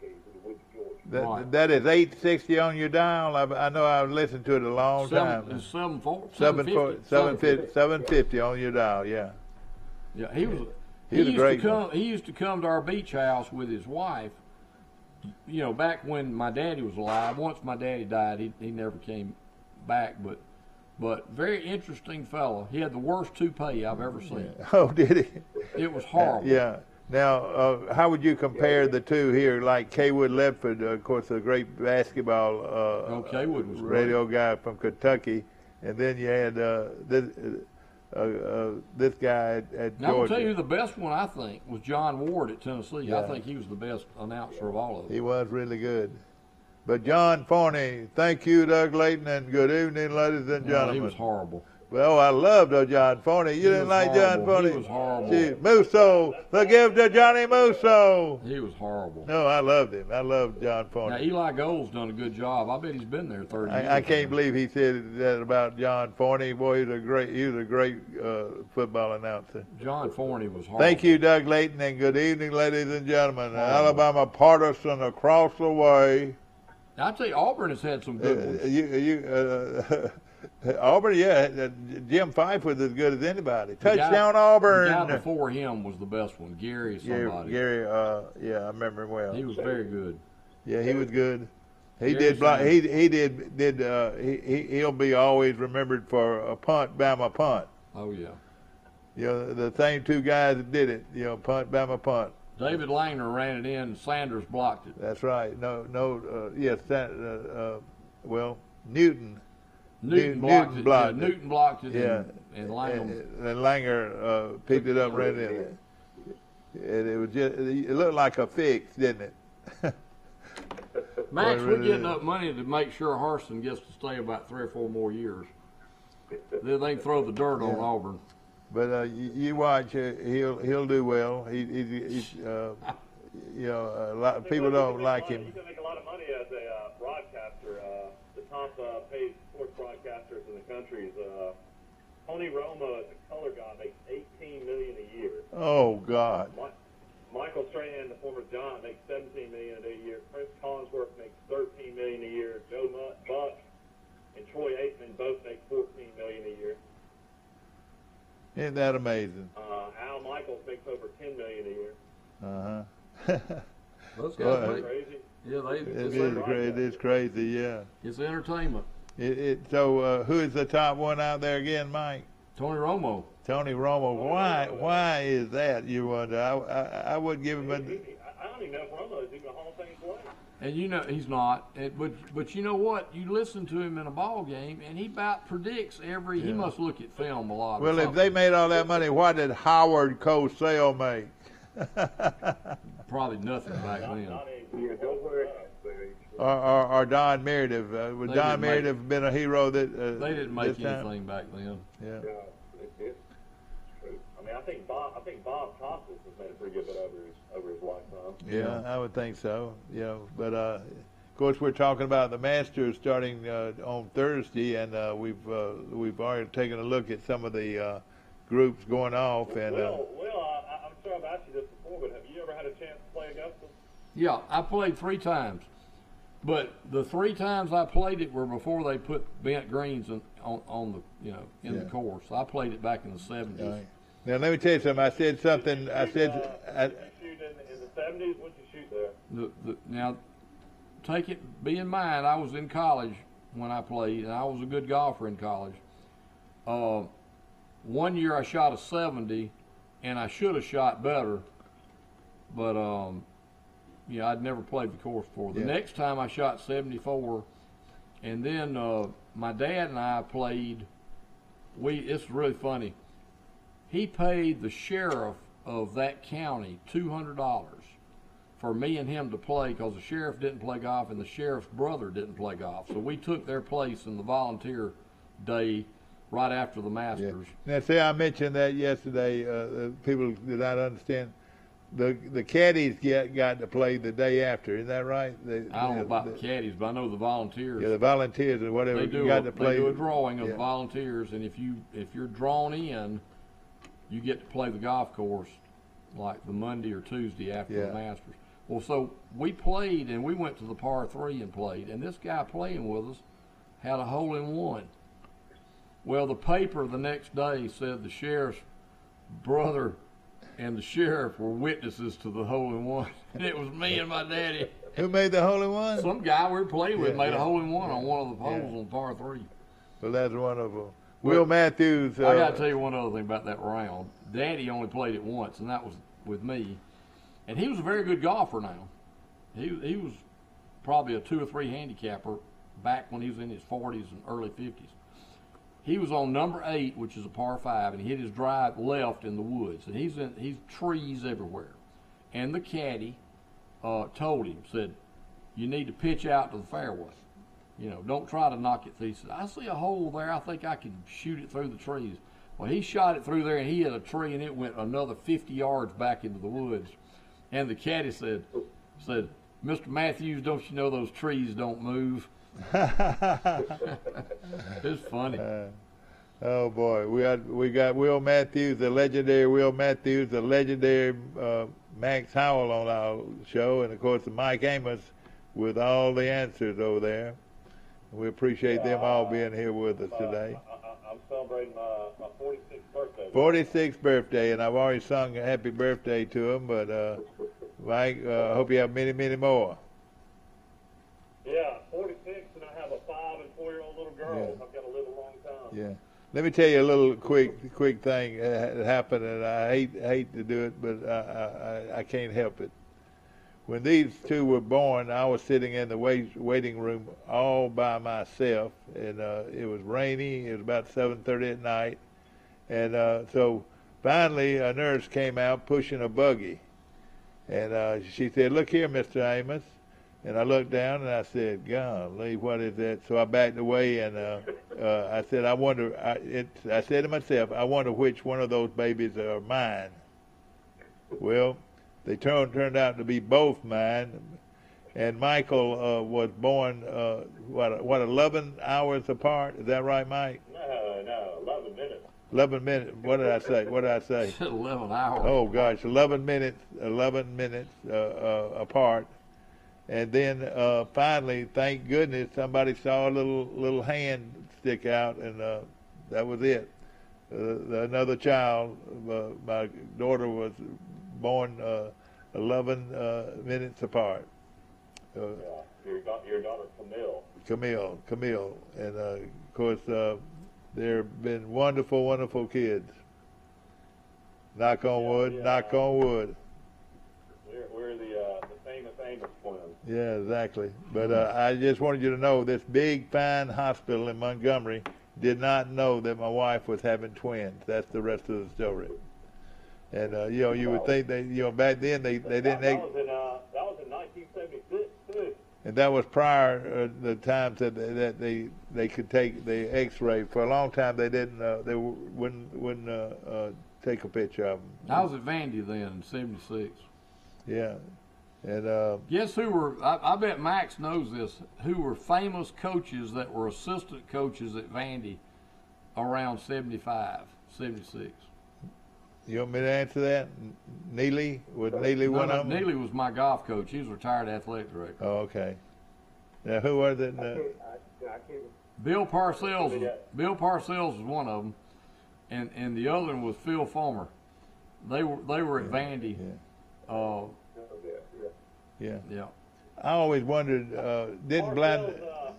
[SPEAKER 17] game when he went to Georgia.
[SPEAKER 1] That is 860 on your dial. I know I've listened to it a long time.
[SPEAKER 9] It's 750
[SPEAKER 1] on your dial. Yeah.
[SPEAKER 9] Yeah, he used to come to our beach house with his wife. You know, back when my daddy was alive. Once my daddy died, he never came back. But But very interesting fellow. He had the worst toupee I've ever seen.
[SPEAKER 1] Oh, did he?
[SPEAKER 9] It was horrible.
[SPEAKER 1] Yeah. Now, how would you compare the two here? Like Kaywood Ledford, of course, a great basketball
[SPEAKER 9] Kaywood was great.
[SPEAKER 1] radio guy from Kentucky, and then you had this guy at
[SPEAKER 9] Now,
[SPEAKER 1] Georgia.
[SPEAKER 9] I'll tell you the best one, I think, was John Ward at Tennessee.
[SPEAKER 1] Yeah.
[SPEAKER 9] I think he was the best announcer of all of them.
[SPEAKER 1] He was really good. But John Forney, thank you, Doug Layton, and good evening, ladies and gentlemen.
[SPEAKER 9] He was horrible.
[SPEAKER 1] Well, I loved John Forney. You didn't like John Forney?
[SPEAKER 9] He was horrible.
[SPEAKER 1] Gee, Musso, forgive to Johnny Musso.
[SPEAKER 9] He was horrible.
[SPEAKER 1] No, I loved him. I loved John Forney.
[SPEAKER 9] Now, Eli Gold's done a good job. I bet he's been there 30 years.
[SPEAKER 1] I can't believe he said that about John Forney. Boy, he was a great football announcer.
[SPEAKER 9] John Forney was horrible.
[SPEAKER 1] Thank you, Doug Layton, and good evening, ladies and gentlemen. Alabama partisan across the way.
[SPEAKER 9] I'll tell you, Auburn has had some good ones.
[SPEAKER 1] Auburn, yeah. Jim Fife was as good as anybody. Touchdown, Auburn.
[SPEAKER 9] The guy before him was the best one, Gary somebody.
[SPEAKER 1] Gary, yeah, I remember him well.
[SPEAKER 9] He was very good.
[SPEAKER 1] Yeah, he was good. He
[SPEAKER 9] Gary
[SPEAKER 1] did block. He'll be always remembered for a punt, Bama punt.
[SPEAKER 9] Oh yeah.
[SPEAKER 1] You know, the same two guys that did it. You know, punt, Bama punt.
[SPEAKER 9] David Langner ran it in. Sanders blocked it.
[SPEAKER 1] That's right. Yes. Newton.
[SPEAKER 9] Newton blocked it.
[SPEAKER 1] Blocked
[SPEAKER 9] yeah, Newton blocked it.
[SPEAKER 1] Yeah.
[SPEAKER 9] And Langer.
[SPEAKER 1] And Langer picked it up right in. And it was it looked like a fix, didn't it?
[SPEAKER 9] Max, we're getting up money to make sure Harsin gets to stay about 3 or 4 more years. Then they can throw the dirt on Auburn.
[SPEAKER 1] But you watch, he'll do well. He's a lot of people don't like him.
[SPEAKER 3] You can make a lot of money as a broadcaster. The top paid sports broadcasters in the country is Tony Romo, as a color guy, makes $18 million a year.
[SPEAKER 1] Oh God.
[SPEAKER 3] Michael Strahan, the former Giant, makes $17 million a year. Chris Collinsworth makes $13 million a year. Joe Buck and Troy Aikman both make $14 million a year.
[SPEAKER 1] Isn't that amazing?
[SPEAKER 3] Al Michaels makes over $10 million a year.
[SPEAKER 9] Those guys make crazy. Yeah,
[SPEAKER 1] it is crazy. Yeah.
[SPEAKER 9] It's entertainment.
[SPEAKER 1] So who is the top one out there again, Mike?
[SPEAKER 9] Tony Romo.
[SPEAKER 1] Tony Romo. Why is that? You wonder. I would give him a.
[SPEAKER 3] I don't even know if Romo is even a Hall of Fame player.
[SPEAKER 9] And you know he's not. But you know what? You listen to him in a ball game, and he about predicts every. Yeah. He must look at film a lot.
[SPEAKER 1] Well, if they made all that money, what did Howard Cosell make?
[SPEAKER 9] Probably nothing back then.
[SPEAKER 1] Or Don Meredith. Would Don Meredith been a hero that?
[SPEAKER 9] They didn't make anything back then.
[SPEAKER 1] Yeah.
[SPEAKER 3] I mean, I think Bob Costas has made a pretty good bit over his lifetime.
[SPEAKER 1] Yeah, I would think so. But of course we're talking about the Masters starting on Thursday, and we've already taken a look at some of the groups going off. And
[SPEAKER 3] I'm sure I've asked you this before, but have you ever had a chance to play Augusta?
[SPEAKER 9] Yeah, I played 3 times, but the 3 times I played it were before they put bent greens on the the course. I played it back in the 70s.
[SPEAKER 1] Right. Now let me tell you something. I said something.
[SPEAKER 3] Did you shoot in the 70s? What did you shoot there?
[SPEAKER 9] Now, be in mind, I was in college when I played, and I was a good golfer in college. 1 year I shot a 70, and I should have shot better, but I'd never played the course before. The next time I shot 74, and then my dad and I played. It's really funny. He paid the sheriff of that county $200 for me and him to play because the sheriff didn't play golf and the sheriff's brother didn't play golf. So we took their place in the volunteer day right after the Masters.
[SPEAKER 1] Yeah. Now, see, I mentioned that yesterday. People did not understand. The caddies got to play the day after. Isn't that right?
[SPEAKER 9] I don't know about the caddies, but I know the volunteers.
[SPEAKER 1] Yeah, the volunteers or whatever.
[SPEAKER 9] They do
[SPEAKER 1] to play.
[SPEAKER 9] They do a drawing of the volunteers, and if you're drawn in, you get to play the golf course like the Monday or Tuesday after the Masters. Well, so we played, and we went to the par 3 and played, and this guy playing with us had a hole-in-one. Well, the paper the next day said the sheriff's brother and the sheriff were witnesses to the hole-in-one, and it was me and my daddy.
[SPEAKER 1] Who made the hole-in-one?
[SPEAKER 9] Some guy we were playing with made a hole-in-one on one of the holes on par 3.
[SPEAKER 1] Well, that's one of them. Will Matthews.
[SPEAKER 9] I got to tell you one other thing about that round. Daddy only played it once, and that was with me. And he was a very good golfer now. He was probably a 2 or 3 handicapper back when he was in his 40s and early 50s. He was on number 8, which is a par 5, and he hit his drive left in the woods. And he's trees everywhere. And the caddy told him, said, you need to pitch out to the fairway. You know, don't try to knock it through. He said, I see a hole there. I think I can shoot it through the trees. Well, he shot it through there, and he hit a tree, and it went another 50 yards back into the woods. And the caddy said, Mr. Matthews, don't you know those trees don't move? It's funny.
[SPEAKER 1] Oh boy, we got Will Matthews, the legendary Will Matthews, the legendary Max Howell on our show, and of course the Mike Amos with all the answers over there. We appreciate them all being here with us today.
[SPEAKER 3] I'm celebrating my 46th birthday.
[SPEAKER 1] 46th birthday, and I've already sung a happy birthday to him, but Mike, I hope you have many, many more.
[SPEAKER 3] Yeah, 46, and I have a 5- and 4-year-old little girl.
[SPEAKER 1] Yeah.
[SPEAKER 3] I've got to live a long time.
[SPEAKER 1] Yeah. Let me tell you a little quick thing that happened, and I hate to do it, but I can't help it. When these two were born, I was sitting in the waiting room all by myself, and it was rainy. It was about 7:30 at night, and so finally a nurse came out pushing a buggy, and she said, "Look here, Mr. Amos." And I looked down and I said, "Golly, what is that?" So I backed away, and I said, I said to myself, I wonder which one of those babies are mine. Well, they turned out to be both mine, and Michael was born 11 hours apart. Is that right, Mike?
[SPEAKER 3] No, 11 minutes.
[SPEAKER 1] 11 minutes. What did I say?
[SPEAKER 9] 11 hours.
[SPEAKER 1] Oh gosh, 11 minutes apart. And then finally, thank goodness, somebody saw a little hand stick out, and that was it. Another child, my daughter was born 11 minutes apart.
[SPEAKER 3] Yeah, your daughter
[SPEAKER 1] Camille, and of course they've been wonderful kids. Knock on wood, knock on wood.
[SPEAKER 3] We're the famous Amos twins.
[SPEAKER 1] Yeah, exactly. But I just wanted you to know this big, fine hospital in Montgomery did not know that my wife was having twins. That's the rest of the story. And you would think that back then they didn't.
[SPEAKER 3] That was in 1976 too.
[SPEAKER 1] And that was prior the times that they could take the X-ray. For a long time they didn't. They wouldn't take a picture of them.
[SPEAKER 9] I was at Vandy then in '76.
[SPEAKER 1] Yeah. And
[SPEAKER 9] guess who were, I bet Max knows this, who were famous coaches that were assistant coaches at Vandy around 75, 76?
[SPEAKER 1] You want me to answer that? Neely? Was Neely one of them?
[SPEAKER 9] Neely was my golf coach. He was a retired athletic director.
[SPEAKER 1] Oh, okay. Now, who was it?
[SPEAKER 9] Bill Parcells was one of them, and the other one was Phil Fulmer. They were at Vandy.
[SPEAKER 1] Yeah.
[SPEAKER 9] Yeah.
[SPEAKER 1] I always wondered, didn't blind.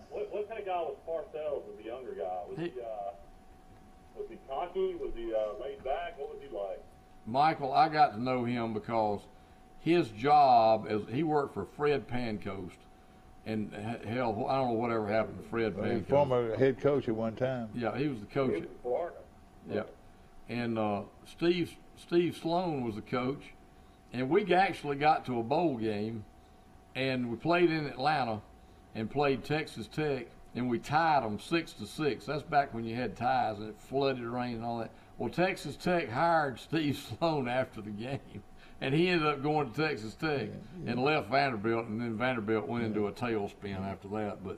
[SPEAKER 3] What kind of guy was Parcells? Was the younger guy? Was he cocky? Was he laid back? What was he like?
[SPEAKER 9] Michael, I got to know him because his job he worked for Fred Pancoast, and hell, I don't know whatever happened to Fred Pancoast.
[SPEAKER 1] Former head coach at one time.
[SPEAKER 9] Yeah, he was the coach.
[SPEAKER 3] He was in Florida.
[SPEAKER 9] Yeah, and Steve Sloan was the coach, and we actually got to a bowl game, and we played in Atlanta, and played Texas Tech, and we tied them 6-6. That's back when you had ties and it flooded rain and all that. Well, Texas Tech hired Steve Sloan after the game, and he ended up going to Texas Tech and left Vanderbilt, and then Vanderbilt went into a tailspin after that. But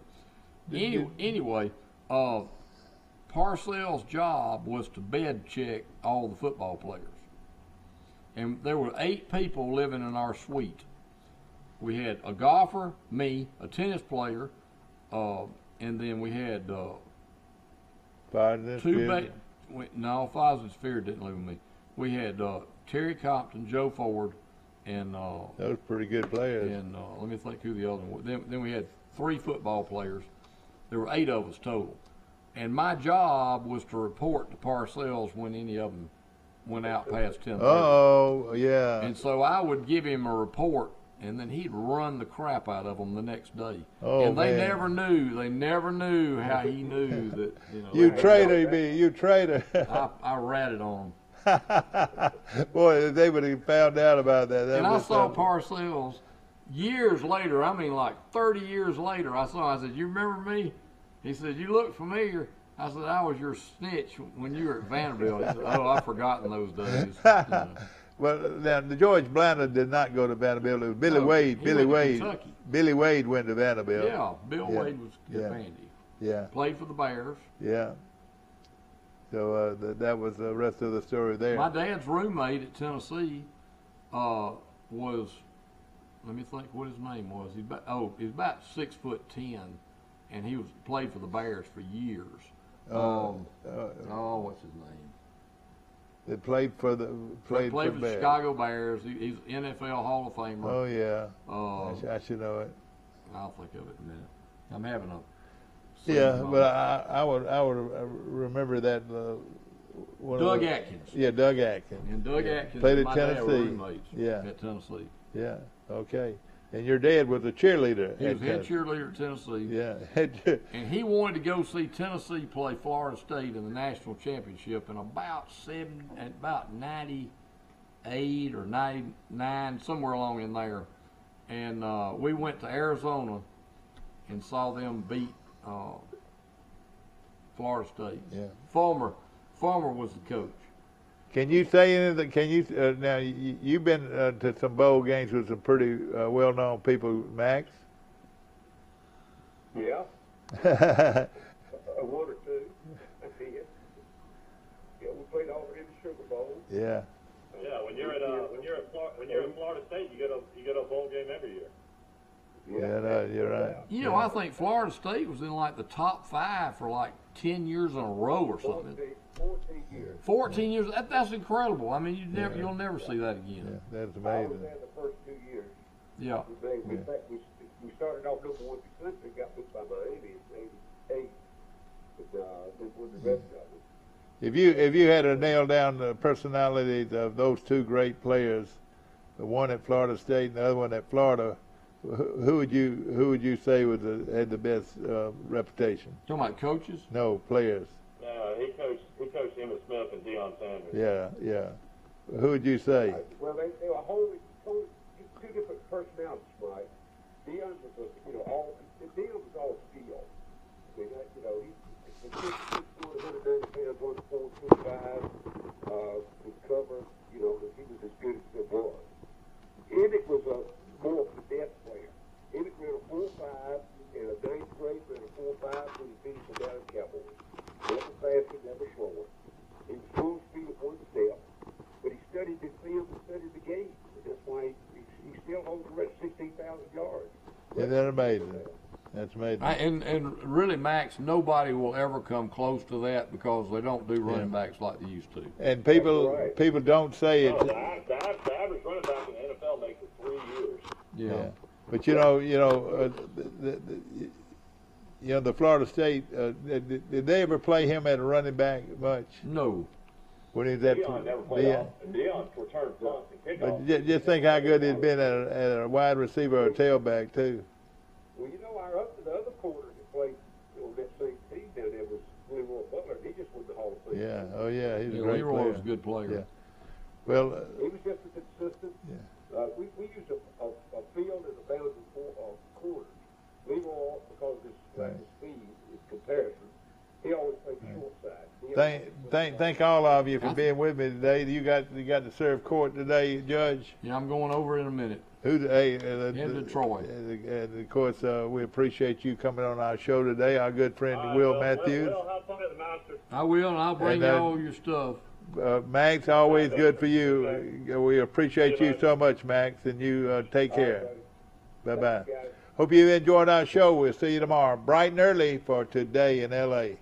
[SPEAKER 9] anyway, Parcells' job was to bed check all the football players. And there were 8 people living in our suite. We had a golfer, me, a tennis player, and then we had
[SPEAKER 1] Fires
[SPEAKER 9] and Sphere didn't live with me. We had Terry Compton, Joe Ford, and
[SPEAKER 1] those pretty good players.
[SPEAKER 9] And let me think who the other one was. Then we had 3 football players. There were 8 of us total. And my job was to report to Parcells when any of them went out past 10:30.
[SPEAKER 1] Oh, yeah.
[SPEAKER 9] And so I would give him a report, and then he'd run the crap out of them the next day.
[SPEAKER 1] Oh,
[SPEAKER 9] and they
[SPEAKER 1] man.
[SPEAKER 9] never knew how he knew that, you know.
[SPEAKER 1] You traitor, you traitor.
[SPEAKER 9] I ratted on him.
[SPEAKER 1] Boy, if they would have found out about that.
[SPEAKER 9] And I saw Parcells years later, I mean like 30 years later, I said, you remember me? He said, you look familiar. I said, I was your snitch when you were at Vanderbilt. He said, oh, I've forgotten those days. You know.
[SPEAKER 1] Well, now, George Blanda did not go to Vanderbilt. It was Billy Wade. Billy Wade. Billy Wade went to Vanderbilt.
[SPEAKER 9] Yeah, Bill Wade was at Vandy.
[SPEAKER 1] Yeah.
[SPEAKER 9] Played for the Bears.
[SPEAKER 1] Yeah. So that was the rest of the story there.
[SPEAKER 9] My dad's roommate at Tennessee was, let me think what his name was. He's about 6'10", and he played for the Bears for years. What's his name?
[SPEAKER 1] They played for the
[SPEAKER 9] played for the Chicago Bears. He's NFL Hall of Famer.
[SPEAKER 1] Oh yeah. I should know it.
[SPEAKER 9] I'll think of it in a minute. I'm having a.
[SPEAKER 1] Yeah, but I would remember that.
[SPEAKER 9] Doug Atkins.
[SPEAKER 1] Yeah, Doug Atkins.
[SPEAKER 9] And Doug Atkins
[SPEAKER 1] played at
[SPEAKER 9] my
[SPEAKER 1] Tennessee.
[SPEAKER 9] Dad were roommates
[SPEAKER 1] yeah.
[SPEAKER 9] At Tennessee.
[SPEAKER 1] Yeah. Okay. And your dad was a cheerleader.
[SPEAKER 9] He was head cheerleader at Tennessee.
[SPEAKER 1] Yeah.
[SPEAKER 9] And he wanted to go see Tennessee play Florida State in the national championship in about 98 or 99, somewhere along in there. And we went to Arizona and saw them beat Florida State.
[SPEAKER 1] Yeah.
[SPEAKER 9] Farmer was the coach.
[SPEAKER 1] Can you say anything? Can you now? You've been to some bowl games with some pretty well-known people, Max.
[SPEAKER 17] Yeah. One or two. I see it. Yeah, we played over in the Sugar Bowl.
[SPEAKER 1] Yeah.
[SPEAKER 3] Yeah, when you're at Florida State, you get a bowl game every year.
[SPEAKER 1] Yeah, no, you're right.
[SPEAKER 9] You know, I think Florida State was in like the top 5 for like 10 years in a row or something.
[SPEAKER 17] 14 years.
[SPEAKER 9] 14 years. That's incredible. I mean, you'll never see that again.
[SPEAKER 1] Yeah, that's
[SPEAKER 17] I
[SPEAKER 1] amazing.
[SPEAKER 17] was there the first 2 years.
[SPEAKER 9] Yeah.
[SPEAKER 17] In fact, we started off number 1 in the country, got beat by Miami in '88, but then won the rest of it.
[SPEAKER 1] If you had to nail down the personalities of those two great players, the one at Florida State and the other one at Florida, who would you say had the best reputation?
[SPEAKER 9] Talking about coaches?
[SPEAKER 1] No, players.
[SPEAKER 3] No, he coached Amos Smith and Deion Sanders.
[SPEAKER 1] Yeah. Who would you say?
[SPEAKER 17] Well, they were wholly two different personalities, Mike. Deion was Deion was all skill. I mean, he 190 pounds, 145, could cover. He was as good as there was. Emmett was more of a depth player. Emmett ran a 4.5 in a 9th grade, ran a 4.5 when he finished the Dallas Cowboys. Never faster, never slower. He was full speed at 1 step, but he studied the film and studied the game. And that's why he still holds the rest 16,000 yards.
[SPEAKER 1] Isn't that amazing? That's amazing.
[SPEAKER 9] And really, Max, nobody will ever come close to that because they don't do running backs like they used to.
[SPEAKER 1] And people don't say it.
[SPEAKER 3] No, the average running back in the NFL makes it 3 years.
[SPEAKER 9] Yeah.
[SPEAKER 1] But the Florida State, did they ever play him at a running back much?
[SPEAKER 9] No.
[SPEAKER 1] When he was at
[SPEAKER 3] Deion never played off. Deion's returned punts and kickoffs.
[SPEAKER 1] Just think how good he'd been at a wide receiver or a tailback too.
[SPEAKER 17] Well, the other corner that played on that same team down there was Leroy Butler. He just won the Hall of Fame.
[SPEAKER 1] Yeah. Oh yeah, he was a great
[SPEAKER 9] Leroy
[SPEAKER 1] player.
[SPEAKER 9] was a good player.
[SPEAKER 1] Yeah. Well.
[SPEAKER 17] He was just as consistent.
[SPEAKER 1] Yeah.
[SPEAKER 17] We used a field as a boundary corners. Leroy, because of his speed, his comparison, he always played the short side.
[SPEAKER 1] Thank all of you for being with me today. You got to serve court today, Judge.
[SPEAKER 9] Yeah, I'm going over in a minute.
[SPEAKER 1] In
[SPEAKER 9] Detroit.
[SPEAKER 1] And of course, we appreciate you coming on our show today. Our good friend Will Matthews.
[SPEAKER 3] Will, have fun at the Masters.
[SPEAKER 9] I will, and I'll bring you all your stuff.
[SPEAKER 1] Max, always good for you. We appreciate you so much, Max, and you take care. Bye-bye. Hope you enjoyed our show. We'll see you tomorrow, bright and early, for Today in L.A.